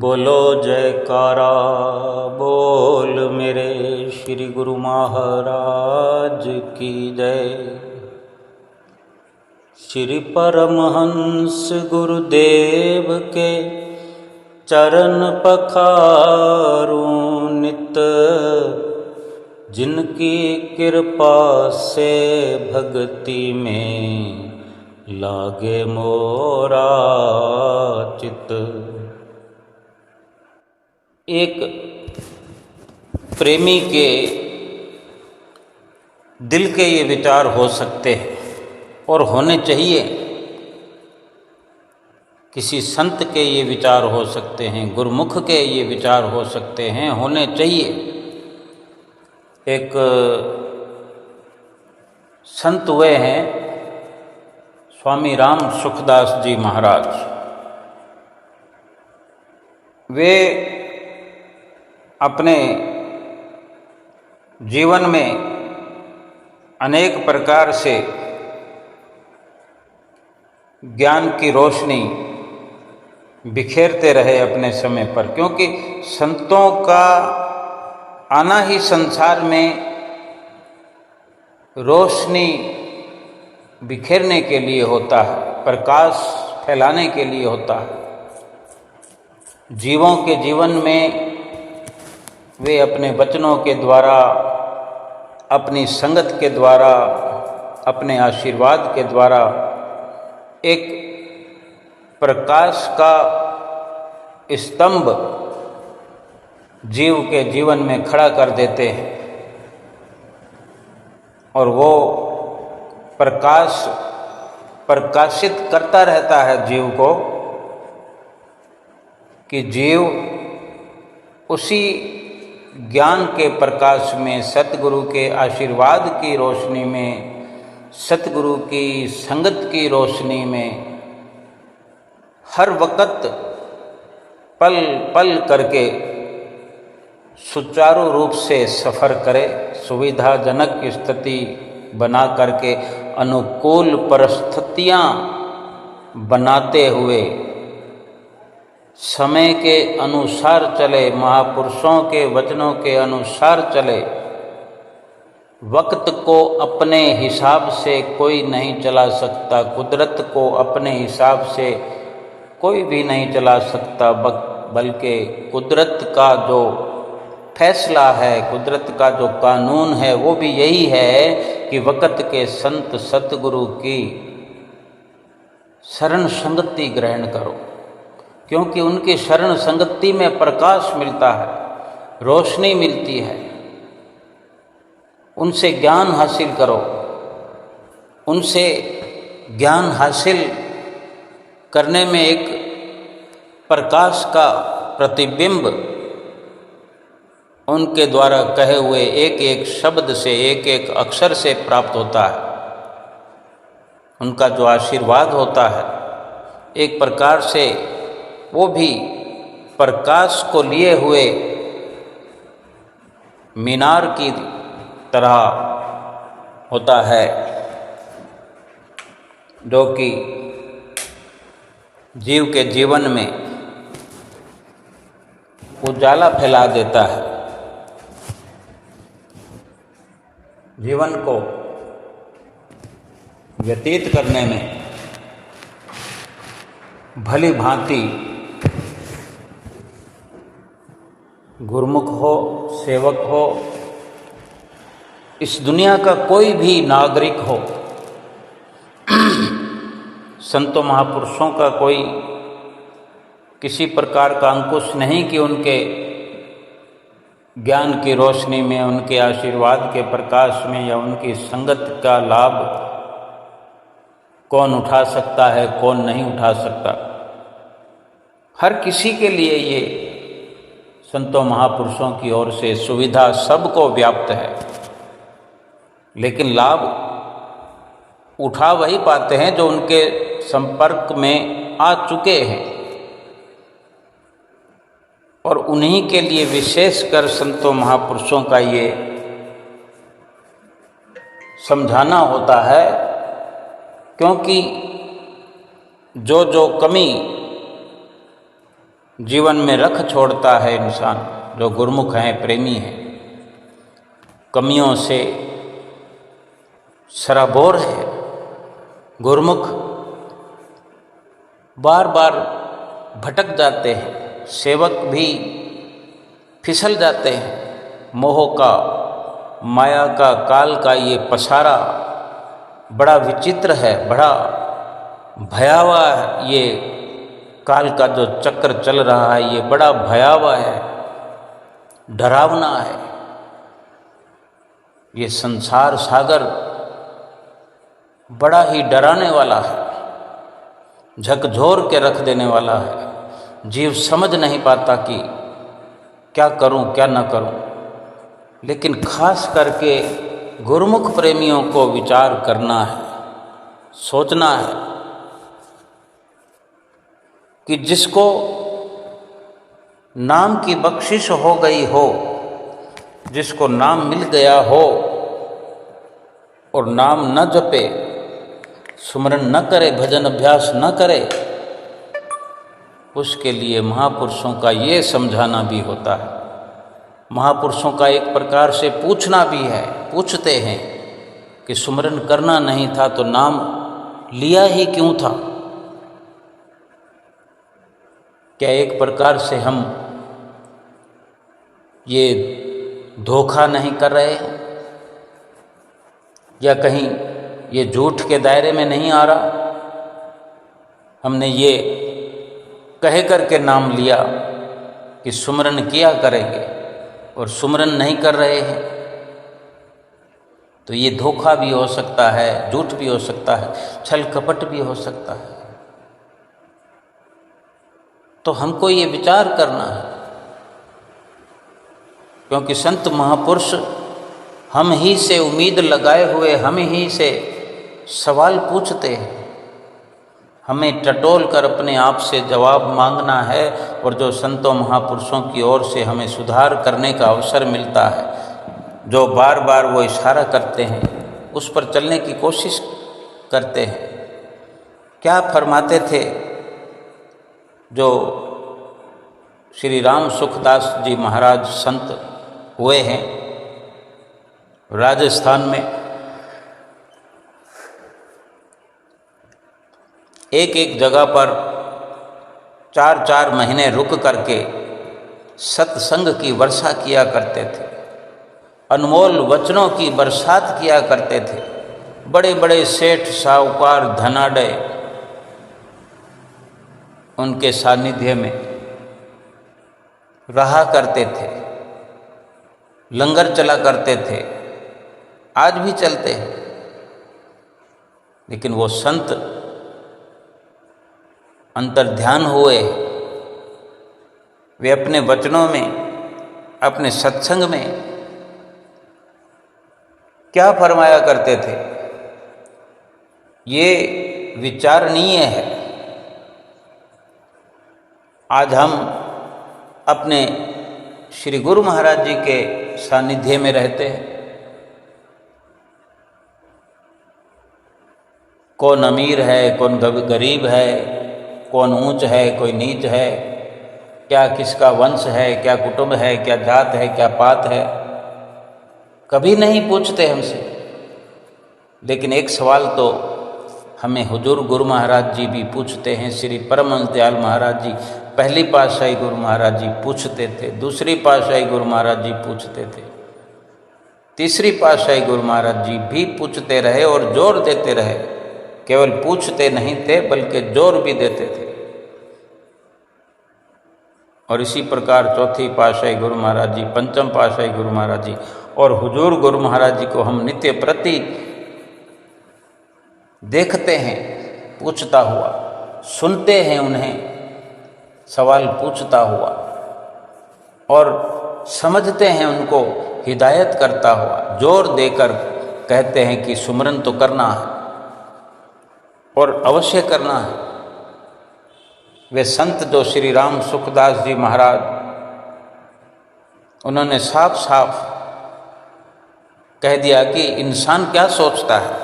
बोलो जयकारा बोल मेरे श्री गुरु महाराज की जय। श्री परमहंस गुरुदेव के चरण पखारूं नित, जिनकी कृपा से भक्ति में लागे मोरा चित। एक प्रेमी के दिल के ये विचार हो सकते हैं और होने चाहिए। किसी संत के ये विचार हो सकते हैं, गुरुमुख के ये विचार हो सकते हैं, होने चाहिए। एक संत हुए हैं स्वामी राम सुखदास जी महाराज। वे अपने जीवन में अनेक प्रकार से ज्ञान की रोशनी बिखेरते रहे अपने समय पर, क्योंकि संतों का आना ही संसार में रोशनी बिखेरने के लिए होता है, प्रकाश फैलाने के लिए होता है। जीवों के जीवन में वे अपने वचनों के द्वारा, अपनी संगत के द्वारा, अपने आशीर्वाद के द्वारा एक प्रकाश का स्तंभ जीव के जीवन में खड़ा कर देते हैं और वो प्रकाश प्रकाशित करता रहता है जीव को, कि जीव उसी ज्ञान के प्रकाश में, सतगुरु के आशीर्वाद की रोशनी में, सतगुरु की संगत की रोशनी में हर वक्त पल पल करके सुचारू रूप से सफ़र करे, सुविधाजनक स्थिति बना करके, अनुकूल परिस्थितियाँ बनाते हुए समय के अनुसार चले, महापुरुषों के वचनों के अनुसार चले। वक्त को अपने हिसाब से कोई नहीं चला सकता, कुदरत को अपने हिसाब से कोई भी नहीं चला सकता, बल्कि कुदरत का जो फैसला है, कुदरत का जो कानून है, वो भी यही है कि वक्त के संत सतगुरु की शरण संगति ग्रहण करो, क्योंकि उनकी शरण संगति में प्रकाश मिलता है, रोशनी मिलती है। उनसे ज्ञान हासिल करो, उनसे ज्ञान हासिल करने में एक प्रकाश का प्रतिबिंब उनके द्वारा कहे हुए एक एक शब्द से, एक एक अक्षर से प्राप्त होता है। उनका जो आशीर्वाद होता है, एक प्रकार से वो भी प्रकाश को लिए हुए मीनार की तरह होता है, जो कि जीव के जीवन में उजाला फैला देता है, जीवन को व्यतीत करने में भली भांति गुरुमुख हो, सेवक हो, इस दुनिया का कोई भी नागरिक हो, संतों महापुरुषों का कोई किसी प्रकार का अंकुश नहीं कि उनके ज्ञान की रोशनी में, उनके आशीर्वाद के प्रकाश में या उनकी संगत का लाभ कौन उठा सकता है, कौन नहीं उठा सकता। हर किसी के लिए ये संतों महापुरुषों की ओर से सुविधा सबको व्याप्त है, लेकिन लाभ उठा वही पाते हैं जो उनके संपर्क में आ चुके हैं, और उन्हीं के लिए विशेषकर संतों महापुरुषों का ये समझाना होता है, क्योंकि जो जो कमी जीवन में रख छोड़ता है इंसान जो गुरमुख हैं, प्रेमी हैं। कमियों से सराबोर है। गुरमुख बार बार भटक जाते हैं, सेवक भी फिसल जाते हैं। मोह का, माया का, काल का ये पसारा बड़ा विचित्र है, बड़ा भयावह है। ये काल का जो चक्र चल रहा है ये बड़ा भयावह है, डरावना है। ये संसार सागर बड़ा ही डराने वाला है, झकझोर के रख देने वाला है। जीव समझ नहीं पाता कि क्या करूं क्या ना करूं। लेकिन खास करके गुरुमुख प्रेमियों को विचार करना है, सोचना है कि जिसको नाम की बख्शिश हो गई हो, जिसको नाम मिल गया हो और नाम न जपे, सुमरन न करे, भजन अभ्यास न करे, उसके लिए महापुरुषों का ये समझाना भी होता है। महापुरुषों का एक प्रकार से पूछना भी है। पूछते हैं कि सुमरन करना नहीं था तो नाम लिया ही क्यों था? क्या एक प्रकार से हम ये धोखा नहीं कर रहे हैं, या कहीं ये झूठ के दायरे में नहीं आ रहा? हमने ये कह करके नाम लिया कि सुमरन किया करेंगे और सुमरन नहीं कर रहे हैं, तो ये धोखा भी हो सकता है, झूठ भी हो सकता है, छल कपट भी हो सकता है। तो हमको ये विचार करना है, क्योंकि संत महापुरुष हम ही से उम्मीद लगाए हुए, हम ही से सवाल पूछते हैं। हमें टटोल कर अपने आप से जवाब मांगना है, और जो संतों महापुरुषों की ओर से हमें सुधार करने का अवसर मिलता है, जो बार बार वो इशारा करते हैं, उस पर चलने की कोशिश करते हैं। क्या फरमाते थे जो श्री राम सुखदास जी महाराज संत हुए हैं राजस्थान में, एक एक जगह पर 4-4 महीने रुक करके सत्संग की वर्षा किया करते थे, अनमोल वचनों की बरसात किया करते थे। बड़े बड़े सेठ, साहूकार, धनाढ्य उनके सानिध्य में रहा करते थे, लंगर चला करते थे, आज भी चलते हैं। लेकिन वो संत अंतर्ध्यान हुए, वे अपने वचनों में, अपने सत्संग में क्या फरमाया करते थे, ये विचारणीय है। आज हम अपने श्री गुरु महाराज जी के सानिध्य में रहते हैं। कौन अमीर है, कौन गरीब है, कौन ऊंच है, कोई नीच है, क्या किसका वंश है, क्या कुटुंब है, क्या जात है, क्या पात है, कभी नहीं पूछते हमसे। लेकिन एक सवाल तो हमें हुजूर गुरु महाराज जी भी पूछते हैं। श्री परमहंस दयाल महाराज जी, पहली पातशाही गुरु महाराज जी पूछते थे, दूसरी पातशाही गुरु महाराज जी पूछते थे, तीसरी पातशाही गुरु महाराज जी भी पूछते रहे और जोर देते रहे। केवल पूछते नहीं थे बल्कि जोर भी देते थे। और इसी प्रकार चौथी पातशाही गुरु महाराज जी, पंचम पातशाही गुरु महाराज जी और हुजूर गुरु महाराज जी को हम नित्य प्रति देखते हैं पूछता हुआ, सुनते हैं उन्हें सवाल पूछता हुआ, और समझते हैं उनको हिदायत करता हुआ। जोर देकर कहते हैं कि सुमरन तो करना है और अवश्य करना है। वे संत जो श्री राम सुखदास जी महाराज, उन्होंने साफ साफ कह दिया कि इंसान क्या सोचता है,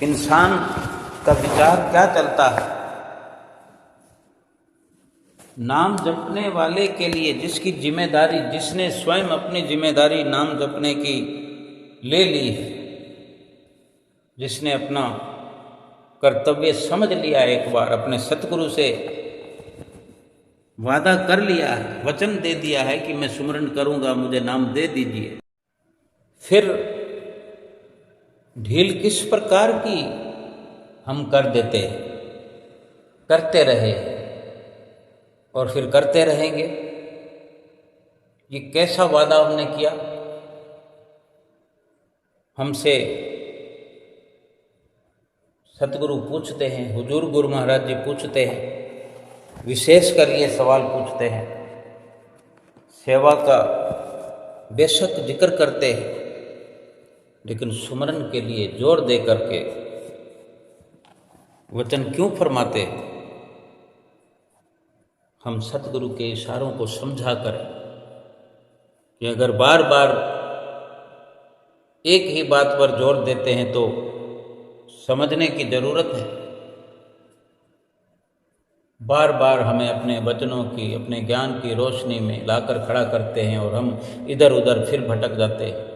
इंसान का विचार क्या चलता है, नाम जपने वाले के लिए जिसकी जिम्मेदारी, जिसने स्वयं अपनी जिम्मेदारी नाम जपने की ले ली है, जिसने अपना कर्तव्य समझ लिया, एक बार अपने सतगुरु से वादा कर लिया है, वचन दे दिया है कि मैं सुमरन करूंगा, मुझे नाम दे दीजिए, फिर ढील किस प्रकार की हम कर देते हैं, करते रहे और फिर करते रहेंगे। ये कैसा वादा हमने किया? हमसे सतगुरु पूछते हैं, हुजूर गुरु महाराज जी पूछते हैं, विशेषकर ये सवाल पूछते हैं, सेवा का बेशक जिक्र करते हैं, लेकिन सुमरन के लिए जोर दे करके वचन क्यों फरमाते हैं? हम सतगुरु के इशारों को समझा करें कि अगर बार बार एक ही बात पर जोर देते हैं तो समझने की जरूरत है। बार बार हमें अपने वचनों की, अपने ज्ञान की रोशनी में लाकर खड़ा करते हैं और हम इधर उधर फिर भटक जाते हैं।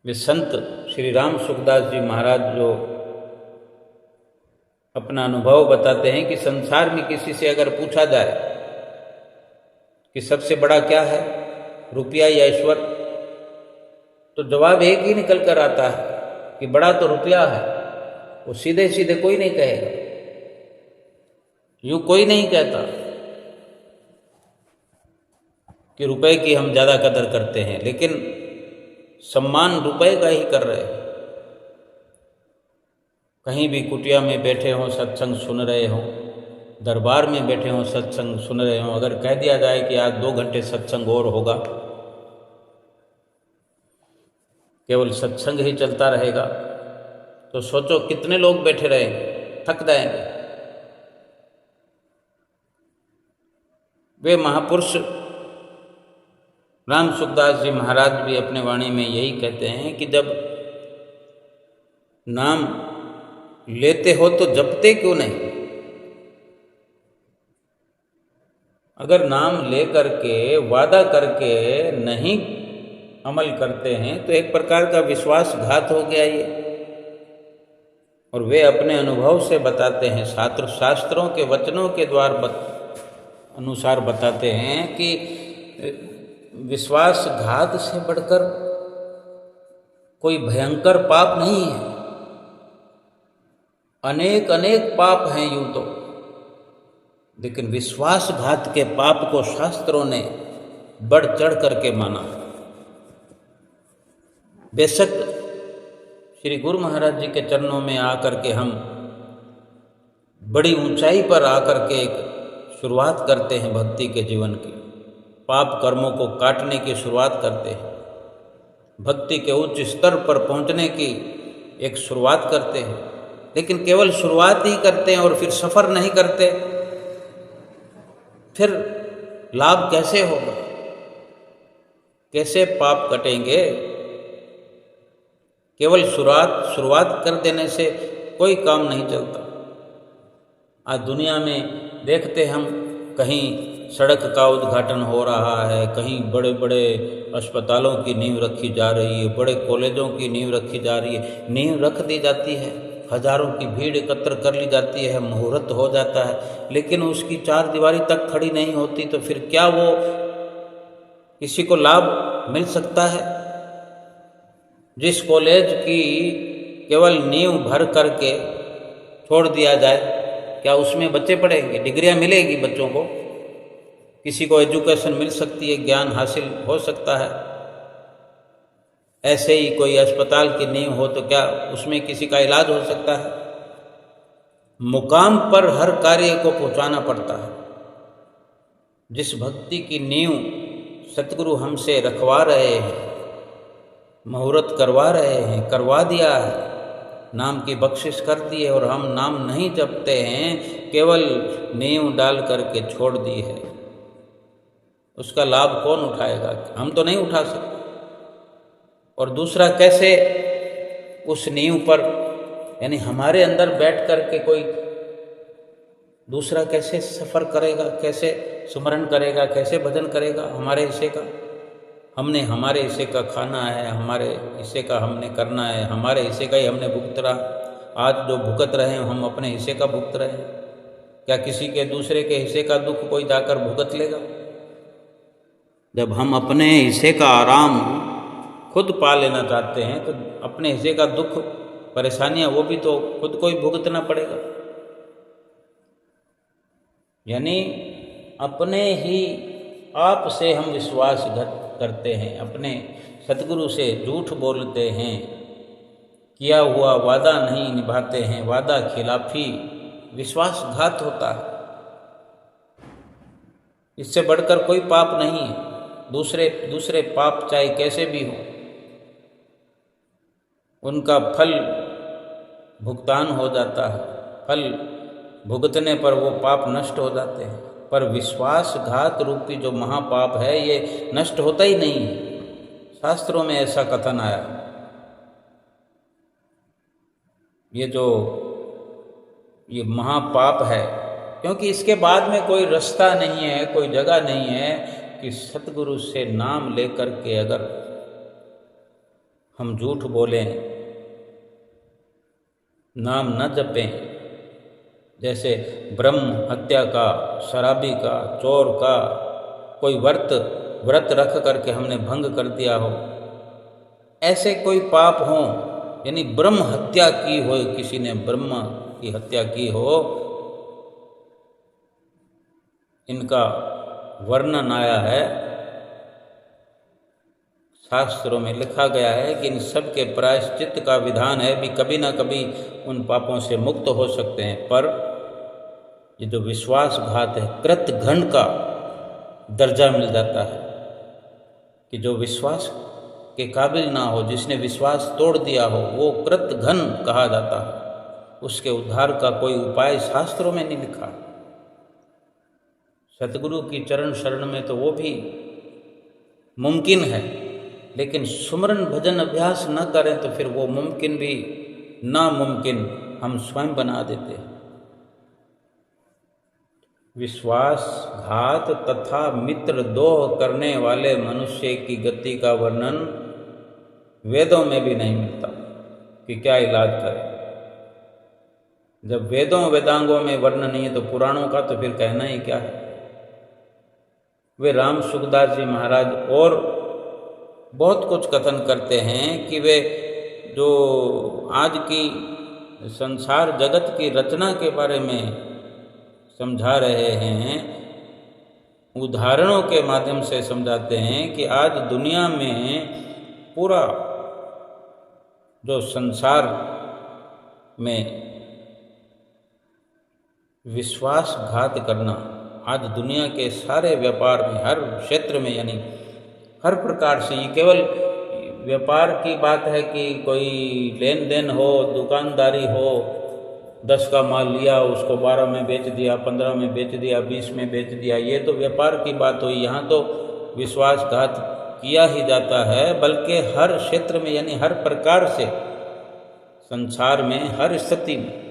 वे संत श्री राम सुखदास जी महाराज जो अपना अनुभव बताते हैं कि संसार में किसी से अगर पूछा जाए कि सबसे बड़ा क्या है, रुपया या ईश्वर, तो जवाब एक ही निकल कर आता है कि बड़ा तो रुपया है। वो सीधे सीधे कोई नहीं कहेगा, यूं कोई नहीं कहता कि रुपए की हम ज़्यादा कदर करते हैं, लेकिन सम्मान रुपए का ही कर रहे हैं। कहीं भी कुटिया में बैठे हों, सत्संग सुन रहे हों, दरबार में बैठे हों, सत्संग सुन रहे हों, अगर कह दिया जाए कि आज 2 घंटे सत्संग और होगा, केवल सत्संग ही चलता रहेगा, तो सोचो कितने लोग बैठे रहेंगे, थक जाएंगे। वे महापुरुष राम सुखदास जी महाराज भी अपने वाणी में यही कहते हैं कि जब नाम लेते हो तो जपते क्यों नहीं? अगर नाम ले करके, वादा करके नहीं अमल करते हैं तो एक प्रकार का विश्वासघात हो गया ये। और वे अपने अनुभव से बताते हैं, शास्त्रों के वचनों के अनुसार बताते हैं कि विश्वासघात से बढ़कर कोई भयंकर पाप नहीं है। अनेक अनेक पाप हैं यूं तो, लेकिन विश्वासघात के पाप को शास्त्रों ने बढ़ चढ़ करके माना। बेशक श्री गुरु महाराज जी के चरणों में आकर के हम बड़ी ऊंचाई पर आकर के एक शुरुआत करते हैं भक्ति के जीवन की, पाप कर्मों को काटने की शुरुआत करते हैं, भक्ति के उच्च स्तर पर पहुंचने की एक शुरुआत करते हैं, लेकिन केवल शुरुआत ही करते हैं और फिर सफ़र नहीं करते। फिर लाभ कैसे होगा, कैसे पाप कटेंगे? केवल शुरुआत कर देने से कोई काम नहीं चलता। आज दुनिया में देखते हम, कहीं सड़क का उद्घाटन हो रहा है, कहीं बड़े बड़े अस्पतालों की नींव रखी जा रही है, बड़े कॉलेजों की नींव रखी जा रही है, नींव रख दी जाती है, हजारों की भीड़ एकत्र कर ली जाती है, मुहूर्त हो जाता है, लेकिन उसकी 4 दीवारी तक खड़ी नहीं होती, तो फिर क्या वो किसी को लाभ मिल सकता है? जिस कॉलेज की केवल नींव भर करके छोड़ दिया जाए, क्या उसमें बच्चे पढ़ेंगे? डिग्रियां मिलेगी बच्चों को, किसी को एजुकेशन मिल सकती है, ज्ञान हासिल हो सकता है। ऐसे ही कोई अस्पताल की नींव हो तो क्या उसमें किसी का इलाज हो सकता है? मुकाम पर हर कार्य को पहुंचाना पड़ता है। जिस भक्ति की नींव सतगुरु हमसे रखवा रहे हैं, मुहूर्त करवा रहे हैं, करवा दिया है, नाम की बख्शिश कर दी है, और हम नाम नहीं जपते हैं, केवल नींव डाल करके छोड़ दी है, उसका लाभ कौन उठाएगा? हम तो नहीं उठा सकते। और दूसरा, कैसे उस नींव पर, यानी हमारे अंदर बैठ कर के कोई दूसरा कैसे सफ़र करेगा, कैसे सुमरन करेगा, कैसे भजन करेगा हमारे हिस्से का। हमने हमारे हिस्से का खाना है, हमारे हिस्से का हमने करना है, हमारे हिस्से का ही हमने भुगत रहा। आज जो भुगत रहे हैं हम अपने हिस्से का भुगत रहे हैं। क्या किसी के दूसरे के हिस्से का दुख कोई जाकर भुगत लेगा? जब हम अपने हिस्से का आराम खुद पा लेना चाहते हैं तो अपने हिस्से का दुख परेशानियां वो भी तो खुद को ही भुगतना पड़ेगा। यानी अपने ही आप से हम विश्वासघात करते हैं, अपने सतगुरु से झूठ बोलते हैं, किया हुआ वादा नहीं निभाते हैं, वादा खिलाफी विश्वासघात होता है। इससे बढ़कर कोई पाप नहीं है। दूसरे पाप चाहे कैसे भी हों, उनका फल भुगतान हो जाता है, फल भुगतने पर वो पाप नष्ट हो जाते हैं। पर विश्वासघात रूपी जो महापाप है ये नष्ट होता ही नहीं है। शास्त्रों में ऐसा कथन आया। ये महापाप है क्योंकि इसके बाद में कोई रास्ता नहीं है, कोई जगह नहीं है कि सतगुरु से नाम लेकर के अगर हम झूठ बोलें, नाम न जपें, जैसे ब्रह्म हत्या का, शराबी का, चोर का कोई व्रत रख करके हमने भंग कर दिया हो, ऐसे कोई पाप हो, यानी ब्रह्म हत्या की हो, किसी ने ब्रह्म की हत्या की हो, इनका वर्णन आया है, शास्त्रों में लिखा गया है कि इन सब के प्रायश्चित का विधान है भी, कभी ना कभी उन पापों से मुक्त हो सकते हैं। पर ये जो विश्वासघात है, कृतघ्न का दर्जा मिल जाता है कि जो विश्वास के काबिल ना हो, जिसने विश्वास तोड़ दिया हो, वो कृतघ्न कहा जाता है। उसके उद्धार का कोई उपाय शास्त्रों में नहीं लिखा। सतगुरु की चरण शरण में तो वो भी मुमकिन है, लेकिन सुमरन भजन अभ्यास न करें तो फिर वो मुमकिन भी नामुमकिन हम स्वयं बना देते हैं। विश्वासघात तथा मित्रद्रोह करने वाले मनुष्य की गति का वर्णन वेदों में भी नहीं मिलता कि क्या इलाज करें। जब वेदांगों में वर्णन नहीं है तो पुराणों का तो फिर कहना ही क्या है। वे राम सुखदास जी महाराज और बहुत कुछ कथन करते हैं कि वे जो आज की संसार जगत की रचना के बारे में समझा रहे हैं, उदाहरणों के माध्यम से समझाते हैं कि आज दुनिया में पूरा जो संसार में विश्वासघात करना, आज दुनिया के सारे व्यापार में, हर क्षेत्र में, यानी हर प्रकार से, ये केवल व्यापार की बात है कि कोई लेन देन हो, दुकानदारी हो, 10 का माल लिया उसको 12 में बेच दिया, 15 में बेच दिया, 20 में बेच दिया, ये तो व्यापार की बात हुई। यहाँ तो विश्वासघात किया ही जाता है, बल्कि हर क्षेत्र में, यानी हर प्रकार से संसार में हर स्थिति में।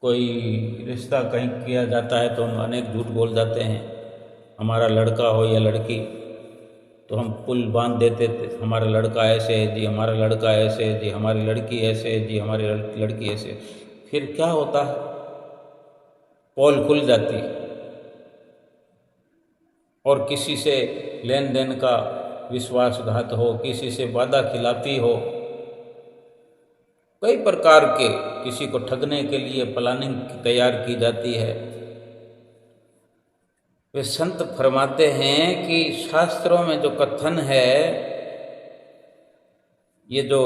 कोई रिश्ता कहीं किया जाता है तो हम अनेक झूठ बोल जाते हैं। हमारा लड़का हो या लड़की तो हम पुल बांध देते थे, हमारा लड़का ऐसे है जी, हमारा लड़का ऐसे है जी, हमारी लड़की ऐसे है जी, हमारी लड़की ऐसे। फिर क्या होता है, पोल खुल जाती है और किसी से लेन देन का विश्वासघात हो, किसी से वादा खिलाफी हो, कई प्रकार के, किसी को ठगने के लिए प्लानिंग तैयार की जाती है। वे संत फरमाते हैं कि शास्त्रों में जो कथन है, ये जो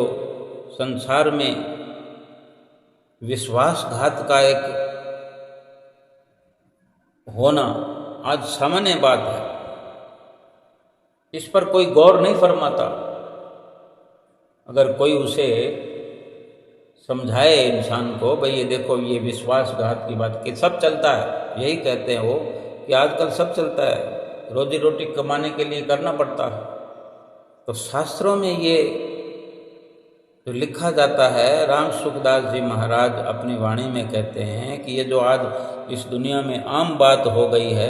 संसार में विश्वासघात का एक होना आज सामान्य बात है, इस पर कोई गौर नहीं फरमाता। अगर कोई उसे समझाए इंसान को, भाई ये देखो ये विश्वासघात की बात, कि सब चलता है, यही कहते हैं वो कि आजकल सब चलता है, रोजी रोटी कमाने के लिए करना पड़ता है। तो शास्त्रों में ये तो लिखा जाता है, राम सुखदास जी महाराज अपनी वाणी में कहते हैं कि ये जो आज इस दुनिया में आम बात हो गई है,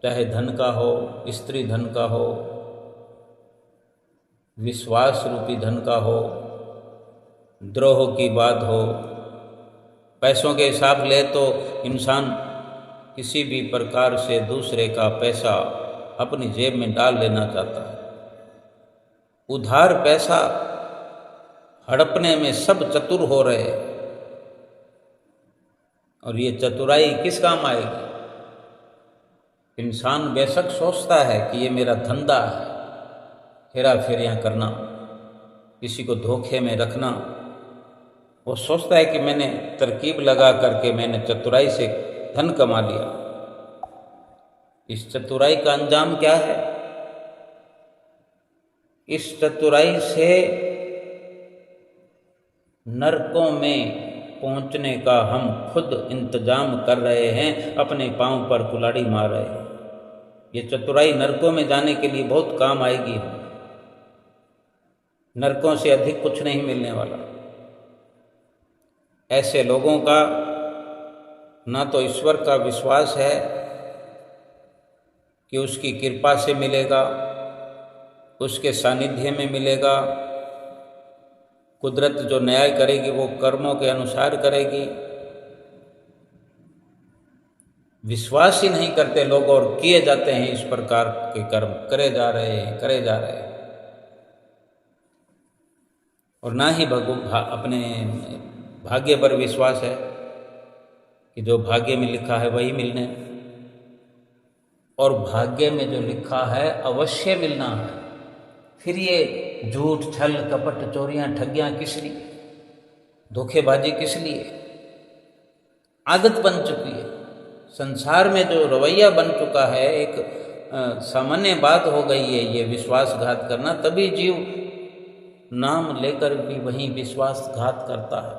चाहे धन का हो, स्त्री धन का हो, विश्वास रूपी धन का हो, द्रोह की बात हो, पैसों के हिसाब ले तो इंसान किसी भी प्रकार से दूसरे का पैसा अपनी जेब में डाल लेना चाहता है। उधार पैसा हड़पने में सब चतुर हो रहे हैं, और ये चतुराई किस काम आएगी? इंसान बेशक सोचता है कि ये मेरा धंधा है, हेरा फेरियाँ करना, किसी को धोखे में रखना। वो सोचता है कि मैंने तरकीब लगा करके मैंने चतुराई से धन कमा लिया। इस चतुराई का अंजाम क्या है? इस चतुराई से नरकों में पहुंचने का हम खुद इंतजाम कर रहे हैं, अपने पांव पर कुल्हाड़ी मार रहे हैं। ये चतुराई नरकों में जाने के लिए बहुत काम आएगी। नरकों से अधिक कुछ नहीं मिलने वाला। ऐसे लोगों का ना तो ईश्वर का विश्वास है कि उसकी कृपा से मिलेगा, उसके सानिध्य में मिलेगा। कुदरत जो न्याय करेगी वो कर्मों के अनुसार करेगी। विश्वास ही नहीं करते लोग और किए जाते हैं इस प्रकार के कर्म, करे जा रहे हैं। और ना ही अपने भाग्य पर विश्वास है कि जो भाग्य में लिखा है वही मिलने, और भाग्य में जो लिखा है अवश्य मिलना है। फिर ये झूठ, छल, कपट, चोरियां, ठगियां किस लिए? धोखेबाजी किस लिए? आदत बन चुकी है। संसार में जो रवैया बन चुका है, एक सामान्य बात हो गई है ये विश्वासघात करना। तभी जीव नाम लेकर भी वहीं विश्वासघात करता है।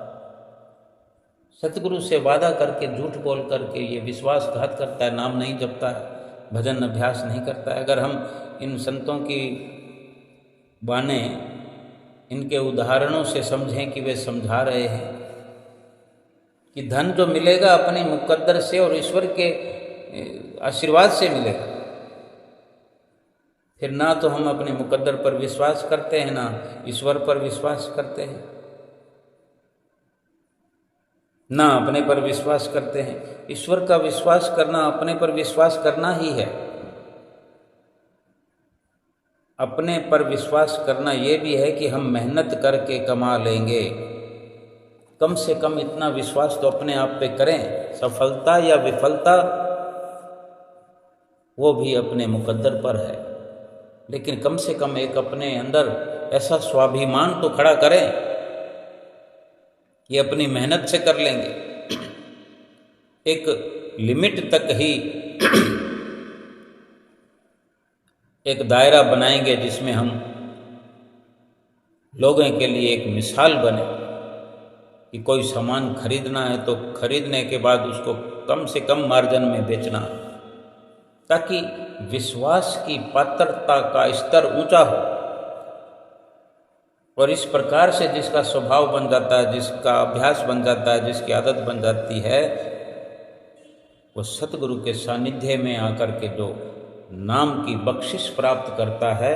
सतगुरु से वादा करके झूठ बोल करके ये विश्वासघात करता है, नाम नहीं जपता है, भजन अभ्यास नहीं करता है। अगर हम इन संतों की बाने, इनके उदाहरणों से समझें कि वे समझा रहे हैं कि धन जो मिलेगा अपने मुकद्दर से और ईश्वर के आशीर्वाद से मिलेगा। फिर ना तो हम अपने मुकद्दर पर विश्वास करते हैं, ना ईश्वर पर विश्वास करते हैं, ना अपने पर विश्वास करते हैं। ईश्वर का विश्वास करना अपने पर विश्वास करना ही है। अपने पर विश्वास करना ये भी है कि हम मेहनत करके कमा लेंगे। कम से कम इतना विश्वास तो अपने आप पे करें। सफलता या विफलता वो भी अपने मुकद्दर पर है, लेकिन कम से कम एक अपने अंदर ऐसा स्वाभिमान तो खड़ा करें कि अपनी मेहनत से कर लेंगे। एक लिमिट तक ही एक दायरा बनाएंगे जिसमें हम लोगों के लिए एक मिसाल बने कि कोई सामान खरीदना है तो खरीदने के बाद उसको कम से कम मार्जिन में बेचना, ताकि विश्वास की पात्रता का स्तर ऊंचा हो। और इस प्रकार से जिसका स्वभाव बन जाता है, जिसका अभ्यास बन जाता है, जिसकी आदत बन जाती है, वो सतगुरु के सानिध्य में आकर के जो नाम की बख्शिश प्राप्त करता है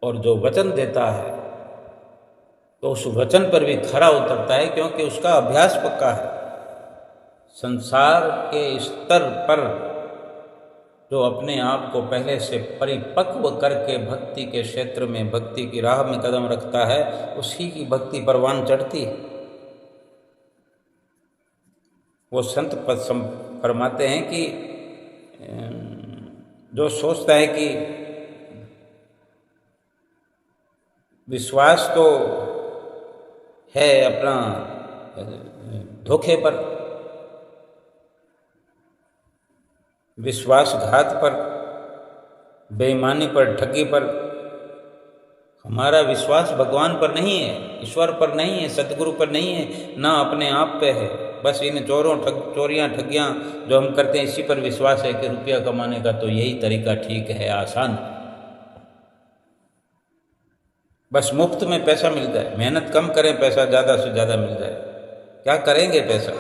और जो वचन देता है, तो उस वचन पर भी खरा उतरता है, क्योंकि उसका अभ्यास पक्का है। संसार के स्तर पर जो अपने आप को पहले से परिपक्व करके भक्ति के क्षेत्र में, भक्ति की राह में कदम रखता है, उसी की भक्ति परवान चढ़ती है। वो संत फरमाते हैं कि जो सोचता है कि विश्वास तो है अपना धोखे पर, विश्वासघात पर, बेईमानी पर, ठगी पर। हमारा विश्वास भगवान पर नहीं है, ईश्वर पर नहीं है, सतगुरु पर नहीं है, ना अपने आप पे है। बस इन चोरियां ठगियां जो हम करते हैं, इसी पर विश्वास है कि रुपया कमाने का तो यही तरीका ठीक है, आसान। बस मुफ्त में पैसा मिल जाए, मेहनत कम करें, पैसा ज़्यादा से ज़्यादा मिल जाए। क्या करेंगे पैसा?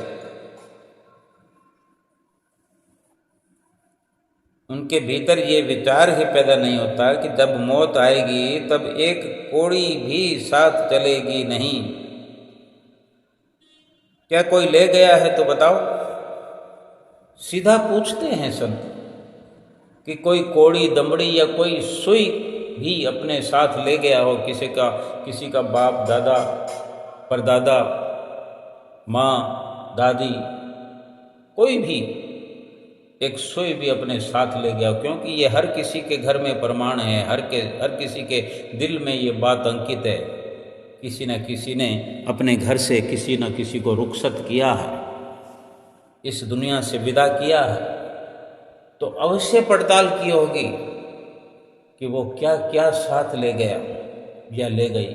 उनके भीतर ये विचार ही पैदा नहीं होता कि जब मौत आएगी तब एक कौड़ी भी साथ चलेगी नहीं। क्या कोई ले गया है तो बताओ? सीधा पूछते हैं संत कि कोई कौड़ी, दमड़ी या कोई सुई भी अपने साथ ले गया हो, किसी का बाप, दादा, परदादा, माँ, दादी, कोई भी एक सुई भी अपने साथ ले गया हो? क्योंकि ये हर किसी के घर में प्रमाण है, हर किसी के दिल में ये बात अंकित है। किसी न किसी ने अपने घर से किसी न किसी को रुखसत किया है, इस दुनिया से विदा किया है, तो अवश्य पड़ताल की होगी कि वो क्या क्या साथ ले गया या ले गई।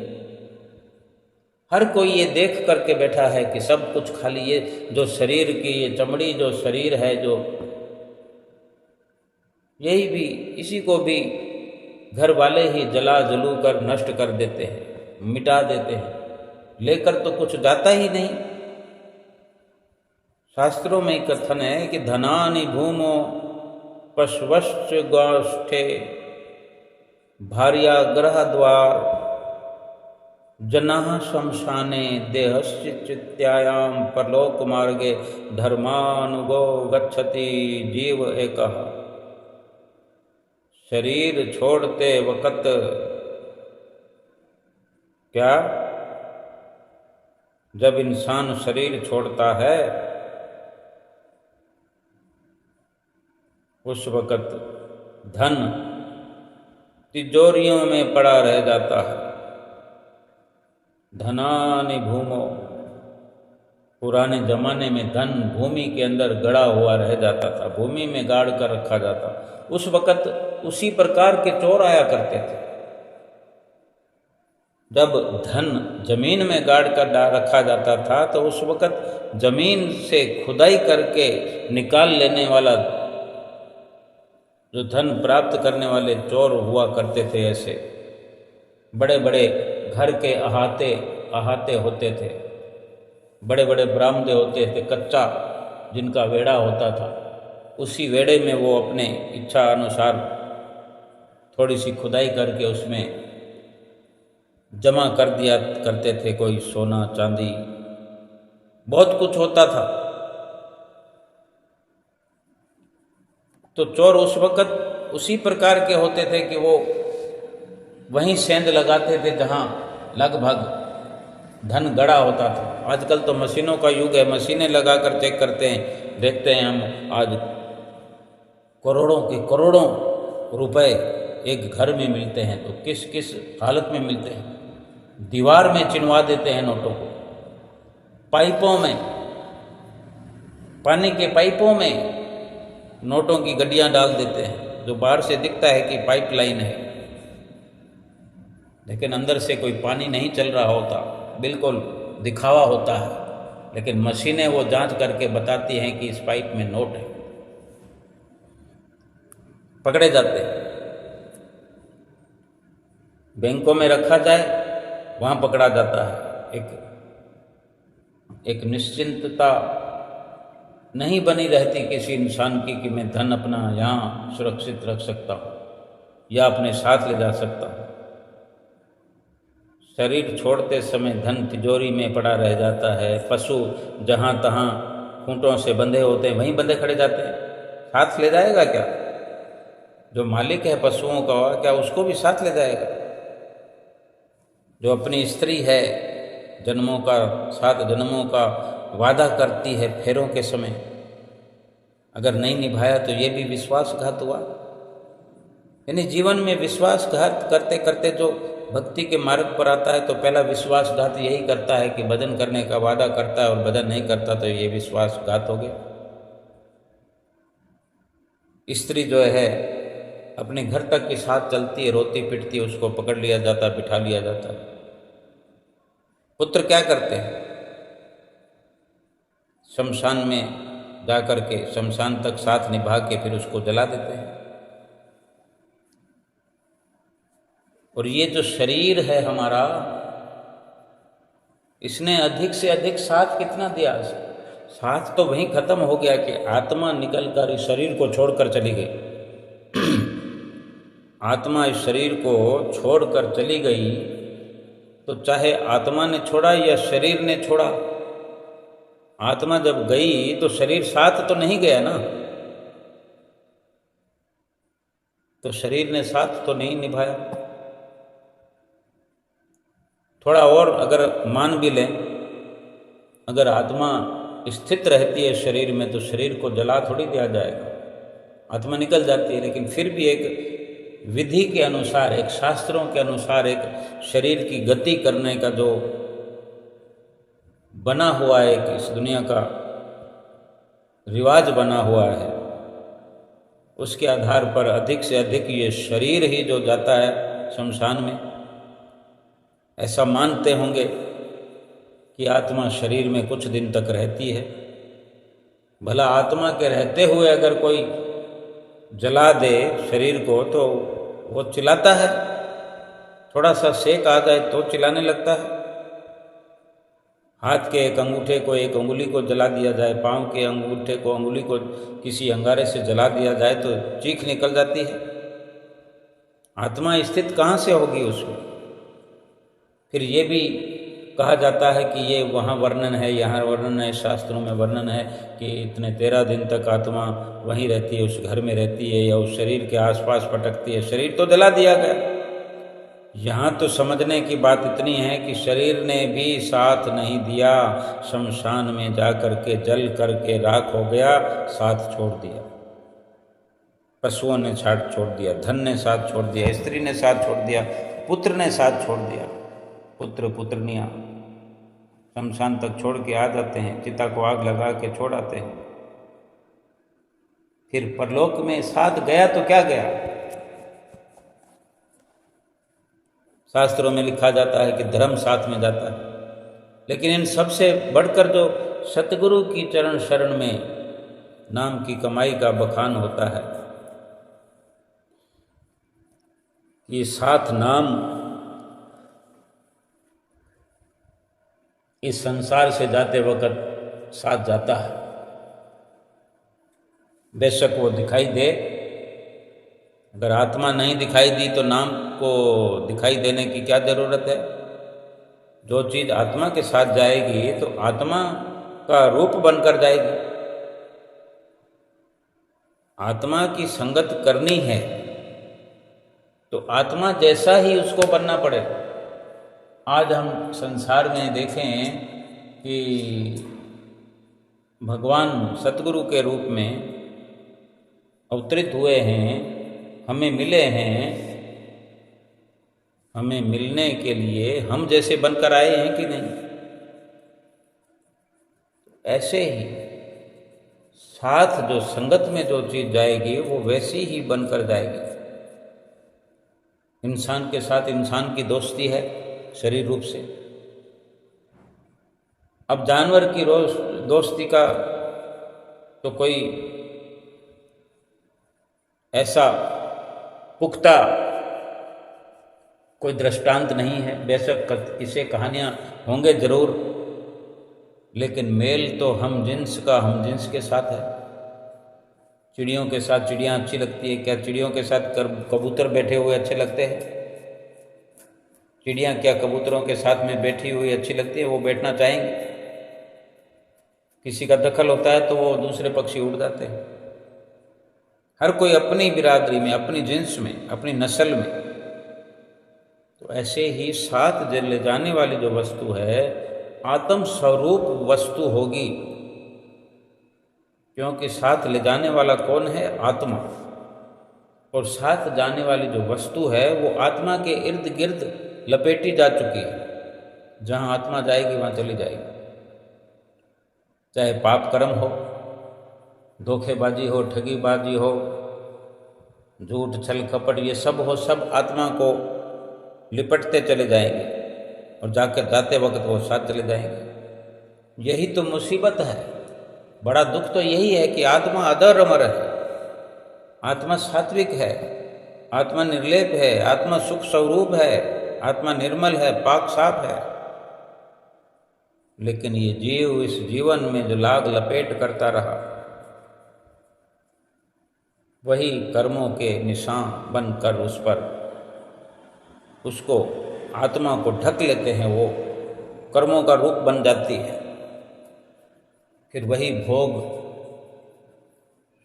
हर कोई ये देख करके बैठा है कि सब कुछ खाली, ये जो शरीर की ये चमड़ी, जो शरीर है, जो यही भी, इसी को भी घर वाले ही जला जलू कर नष्ट कर देते हैं, मिटा देते हैं, लेकर तो कुछ जाता ही नहीं। शास्त्रों में कथन है कि धनानि भूमो पशवश्च गोष्ठे भार्या ग्रह द्वार जनाः शमशाने देहस्य चित्यायाम परलोक मार्गे धर्मानुगो गच्छति जीव एकः। शरीर छोड़ते वक्त क्या, जब इंसान शरीर छोड़ता है उस वक्त धन तिजोरियों में पड़ा रह जाता है। धनानि भूमो, पुराने जमाने में धन भूमि के अंदर गड़ा हुआ रह जाता था, भूमि में गाड़ कर रखा जाता। उस वक्त उसी प्रकार के चोर आया करते थे। जब धन जमीन में गाड़ कर रखा जाता था तो उस वक्त जमीन से खुदाई करके निकाल लेने वाला, जो धन प्राप्त करने वाले चोर हुआ करते थे। ऐसे बड़े बड़े घर के अहाते होते थे, बड़े बड़े बरामदे होते थे, कच्चा जिनका वेड़ा होता था, उसी वेड़े में वो अपने इच्छा अनुसार थोड़ी सी खुदाई करके उसमें जमा कर दिया करते थे। कोई सोना चांदी, बहुत कुछ होता था। तो चोर उस वक़्त उसी प्रकार के होते थे कि वो वहीं सेंध लगाते थे जहाँ लगभग धन गड़ा होता था। आजकल तो मशीनों का युग है, मशीनें लगाकर चेक करते हैं, देखते हैं हम आज करोड़ों के करोड़ों रुपए एक घर में मिलते हैं, तो किस किस हालत में मिलते हैं। दीवार में चिनवा देते हैं नोटों को, पाइपों में, पानी के पाइपों में नोटों की गड्डियां डाल देते हैं, जो बाहर से दिखता है कि पाइपलाइन है, लेकिन अंदर से कोई पानी नहीं चल रहा होता, बिल्कुल दिखावा होता है। लेकिन मशीनें वो जांच करके बताती हैं कि इस पाइप में नोट है, पकड़े जाते हैं। बैंकों में रखा जाए, वहाँ पकड़ा जाता है। एक निश्चिंतता नहीं बनी रहती किसी इंसान की कि मैं धन अपना यहाँ सुरक्षित रख सकता हूँ या अपने साथ ले जा सकता हूँ। शरीर छोड़ते समय धन तिजोरी में पड़ा रह जाता है। पशु जहाँ तहाँ खूंटों से बंधे होते हैं, वहीं बंधे खड़े जाते हैं। साथ ले जाएगा क्या? जो मालिक है पशुओं का, क्या उसको भी साथ ले जाएगा? जो अपनी स्त्री है, जन्मों का, 7 जन्मों का वादा करती है फेरों के समय, अगर नहीं निभाया तो ये भी विश्वासघात हुआ। यानी जीवन में विश्वासघात करते करते जो भक्ति के मार्ग पर आता है, तो पहला विश्वासघात यही करता है कि भजन करने का वादा करता है और भजन नहीं करता, तो ये विश्वासघात हो गया। स्त्री जो है अपने घर तक के साथ चलती है, रोती पिटती है, उसको पकड़ लिया जाता, बिठा लिया जाता। पुत्र क्या करते हैं? शमशान में जाकर के शमशान तक साथ निभा के फिर उसको जला देते हैं। और ये जो शरीर है हमारा, इसने अधिक से अधिक साथ कितना दिया? साथ तो वहीं खत्म हो गया कि आत्मा निकलकर इस शरीर को छोड़कर चली गई। आत्मा इस शरीर को छोड़कर चली गई, तो चाहे आत्मा ने छोड़ा या शरीर ने छोड़ा, आत्मा जब गई तो शरीर साथ तो नहीं गया ना, तो शरीर ने साथ तो नहीं निभाया। थोड़ा और अगर मान भी लें, अगर आत्मा स्थित रहती है शरीर में तो शरीर को जला थोड़ी दिया जाएगा, आत्मा निकल जाती है। लेकिन फिर भी एक विधि के अनुसार, एक शास्त्रों के अनुसार, एक शरीर की गति करने का जो बना हुआ है, एक इस दुनिया का रिवाज बना हुआ है, उसके आधार पर अधिक से अधिक ये शरीर ही जो जाता है शमशान में। ऐसा मानते होंगे कि आत्मा शरीर में कुछ दिन तक रहती है। भला आत्मा के रहते हुए अगर कोई जला दे शरीर को तो वो चिल्लाता है, थोड़ा सा सेक आ जाए तो चिल्लाने लगता है। हाथ के एक अंगूठे को, एक उंगली को जला दिया जाए, पाँव के अंगूठे को, उंगली को किसी अंगारे से जला दिया जाए तो चीख निकल जाती है। आत्मा स्थित कहाँ से होगी उसमें? फिर ये भी कहा जाता है कि ये वहाँ वर्णन है, यहाँ वर्णन है, शास्त्रों में वर्णन है कि इतने 13 दिन तक आत्मा वहीं रहती है, उस घर में रहती है या उस शरीर के आसपास भटकती है। शरीर तो जला दिया गया। यहाँ तो समझने की बात इतनी है कि शरीर ने भी साथ नहीं दिया, शमशान में जा कर के जल करके राख हो गया, साथ छोड़ दिया। पशुओं ने साथ छोड़ दिया, धन ने साथ छोड़ दिया, स्त्री ने साथ छोड़ दिया, पुत्र ने साथ छोड़ दिया। पुत्र पुत्रनियाँ शमशान तक छोड़ के आ जाते हैं, चिता को आग लगा के छोड़ आते हैं। फिर परलोक में साथ गया तो क्या गया? शास्त्रों में लिखा जाता है कि धर्म साथ में जाता है। लेकिन इन सबसे बढ़कर जो सतगुरु की चरण शरण में नाम की कमाई का बखान होता है, ये साथ नाम इस संसार से जाते वक्त साथ जाता है। बेशक वो दिखाई दे, अगर आत्मा नहीं दिखाई दी तो नाम को दिखाई देने की क्या ज़रूरत है? जो चीज़ आत्मा के साथ जाएगी तो आत्मा का रूप बनकर जाएगी। आत्मा की संगत करनी है तो आत्मा जैसा ही उसको बनना पड़ेगा। आज हम संसार में देखें कि भगवान सतगुरु के रूप में अवतरित हुए हैं, हमें मिले हैं, हमें मिलने के लिए हम जैसे बनकर आए हैं कि नहीं? ऐसे ही साथ जो संगत में जो चीज़ जाएगी वो वैसी ही बनकर जाएगी। इंसान के साथ इंसान की दोस्ती है शरीर रूप से। अब जानवर की दोस्ती का तो कोई ऐसा पुख्ता कोई दृष्टांत नहीं है। बेशक किसे कहानियाँ होंगे जरूर, लेकिन मेल तो हम जिन्स का हम जिन्स के साथ है। चिड़ियों के साथ चिड़ियाँ अच्छी लगती है क्या? चिड़ियों के साथ कबूतर बैठे हुए अच्छे लगते हैं? चिड़ियाँ क्या कबूतरों के साथ में बैठी हुई अच्छी लगती है? वो बैठना चाहेंगे? किसी का दखल होता है तो वो दूसरे पक्षी उड़ जाते हैं। हर कोई अपनी बिरादरी में, अपनी जिन्स में, अपनी नस्ल में। तो ऐसे ही साथ ले जाने वाली जो वस्तु है आत्म स्वरूप वस्तु होगी, क्योंकि साथ ले जाने वाला कौन है? आत्मा। और साथ जाने वाली जो वस्तु है वो आत्मा के इर्द गिर्द लपेटी जा चुकी है। जहाँ आत्मा जाएगी वहाँ चली जाएगी। चाहे पाप कर्म हो, धोखेबाजी हो, ठगीबाजी हो, झूठ छल कपट, ये सब हो, सब आत्मा को लिपटते चले जाएंगे और जाते वक्त वो साथ चले जाएंगे। यही तो मुसीबत है। बड़ा दुख तो यही है कि आत्मा अदर अमर है, आत्मा सात्विक है, आत्मा निर्लेप है, आत्मा सुख स्वरूप है, आत्मा निर्मल है, पाक साफ है। लेकिन ये जीव इस जीवन में जो लाग लपेट करता रहा, वही कर्मों के निशान बनकर उस पर उसको आत्मा को ढक लेते हैं, वो कर्मों का रूप बन जाती है। फिर वही भोग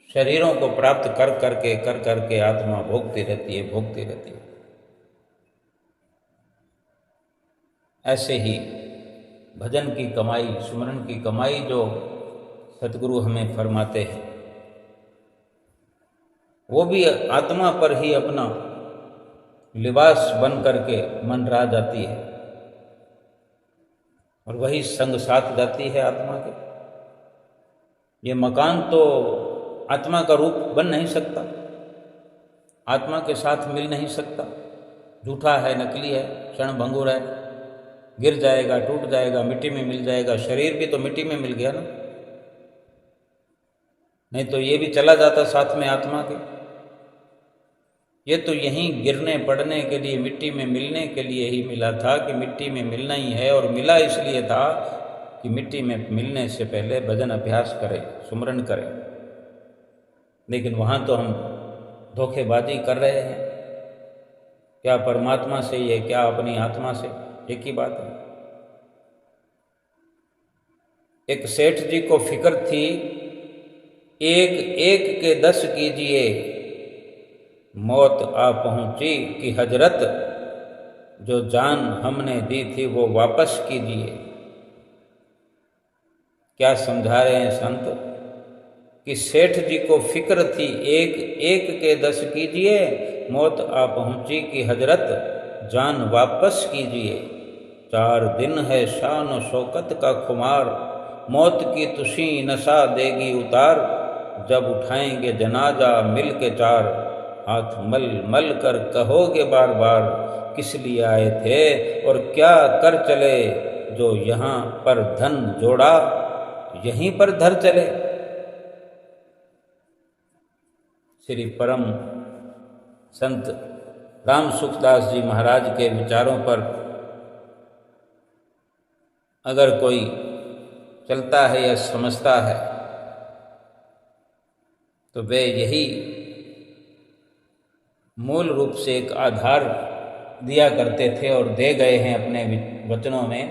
शरीरों को प्राप्त कर करके आत्मा भोगती रहती है। ऐसे ही भजन की कमाई, सुमरन की कमाई जो सतगुरु हमें फरमाते हैं, वो भी आत्मा पर ही अपना लिबास बन करके मंडरा जाती है और वही संग साथ जाती है आत्मा के। ये मकान तो आत्मा का रूप बन नहीं सकता, आत्मा के साथ मिल नहीं सकता, झूठा है, नकली है, क्षण भंगुर है, गिर जाएगा, टूट जाएगा, मिट्टी में मिल जाएगा। शरीर भी तो मिट्टी में मिल गया ना, नहीं तो ये भी चला जाता साथ में आत्मा के। ये तो यहीं गिरने पड़ने के लिए, मिट्टी में मिलने के लिए ही मिला था कि मिट्टी में मिलना ही है, और मिला इसलिए था कि मिट्टी में मिलने से पहले भजन अभ्यास करें, सुमरन करें। लेकिन वहाँ तो हम धोखेबाजी कर रहे हैं, क्या परमात्मा से ये, क्या अपनी आत्मा से, एक ही बात है। एक सेठ जी को फिक्र थी, एक एक के 10 कीजिए, मौत आ पहुंची कि हजरत, जो जान हमने दी थी वो वापस कीजिए। क्या समझा रहे हैं संत कि सेठ जी को फिक्र थी, एक एक के 10 कीजिए, मौत आ पहुंची कि हजरत, जान वापस कीजिए। 4 दिन है शान और शौकत का खुमार, मौत की तुशी नशा देगी उतार। जब उठाएंगे जनाजा मिल के 4, हाथ मल मल कर कहोगे बार बार, किस लिए आए थे और क्या कर चले, जो यहाँ पर धन जोड़ा यहीं पर धर चले। श्री परम संत राम सुखदास जी महाराज के विचारों पर अगर कोई चलता है या समझता है तो वे यही मूल रूप से एक आधार दिया करते थे और दे गए हैं अपने वचनों में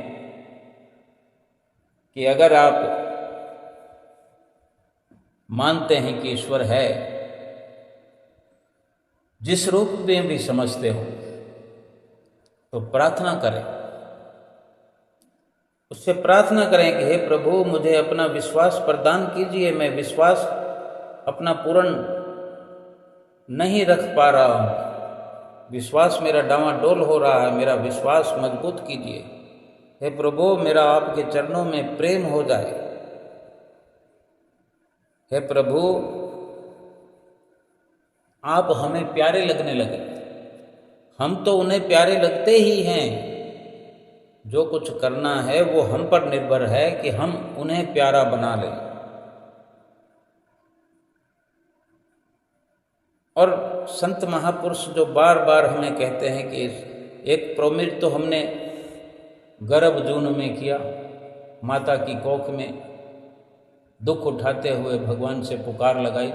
कि अगर आप मानते हैं कि ईश्वर है, जिस रूप में भी समझते हो, तो प्रार्थना करें, उससे प्रार्थना करें कि हे प्रभु, मुझे अपना विश्वास प्रदान कीजिए, मैं विश्वास अपना पूर्ण नहीं रख पा रहा हूँ, विश्वास मेरा डावाडोल हो रहा है, मेरा विश्वास मजबूत कीजिए। हे प्रभु, मेरा आपके चरणों में प्रेम हो जाए। हे प्रभु, आप हमें प्यारे लगने लगे। हम तो उन्हें प्यारे लगते ही हैं। जो कुछ करना है वो हम पर निर्भर है कि हम उन्हें प्यारा बना लें। और संत महापुरुष जो बार बार हमें कहते हैं कि एक प्रोमिज तो हमने गर्भ जून में किया, माता की कोख में दुख उठाते हुए भगवान से पुकार लगाई,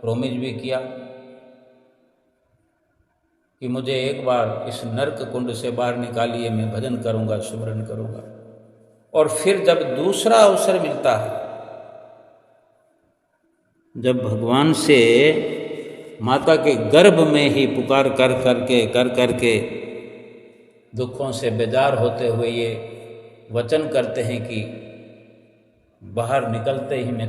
प्रोमिज भी किया कि मुझे एक बार इस नरक कुंड से बाहर निकालिए, मैं भजन करूंगा, सुमरन करूंगा। और फिर जब दूसरा अवसर मिलता है, जब भगवान से माता के गर्भ में ही पुकार कर करके दुखों से बेजार होते हुए ये वचन करते हैं कि बाहर निकलते ही मैं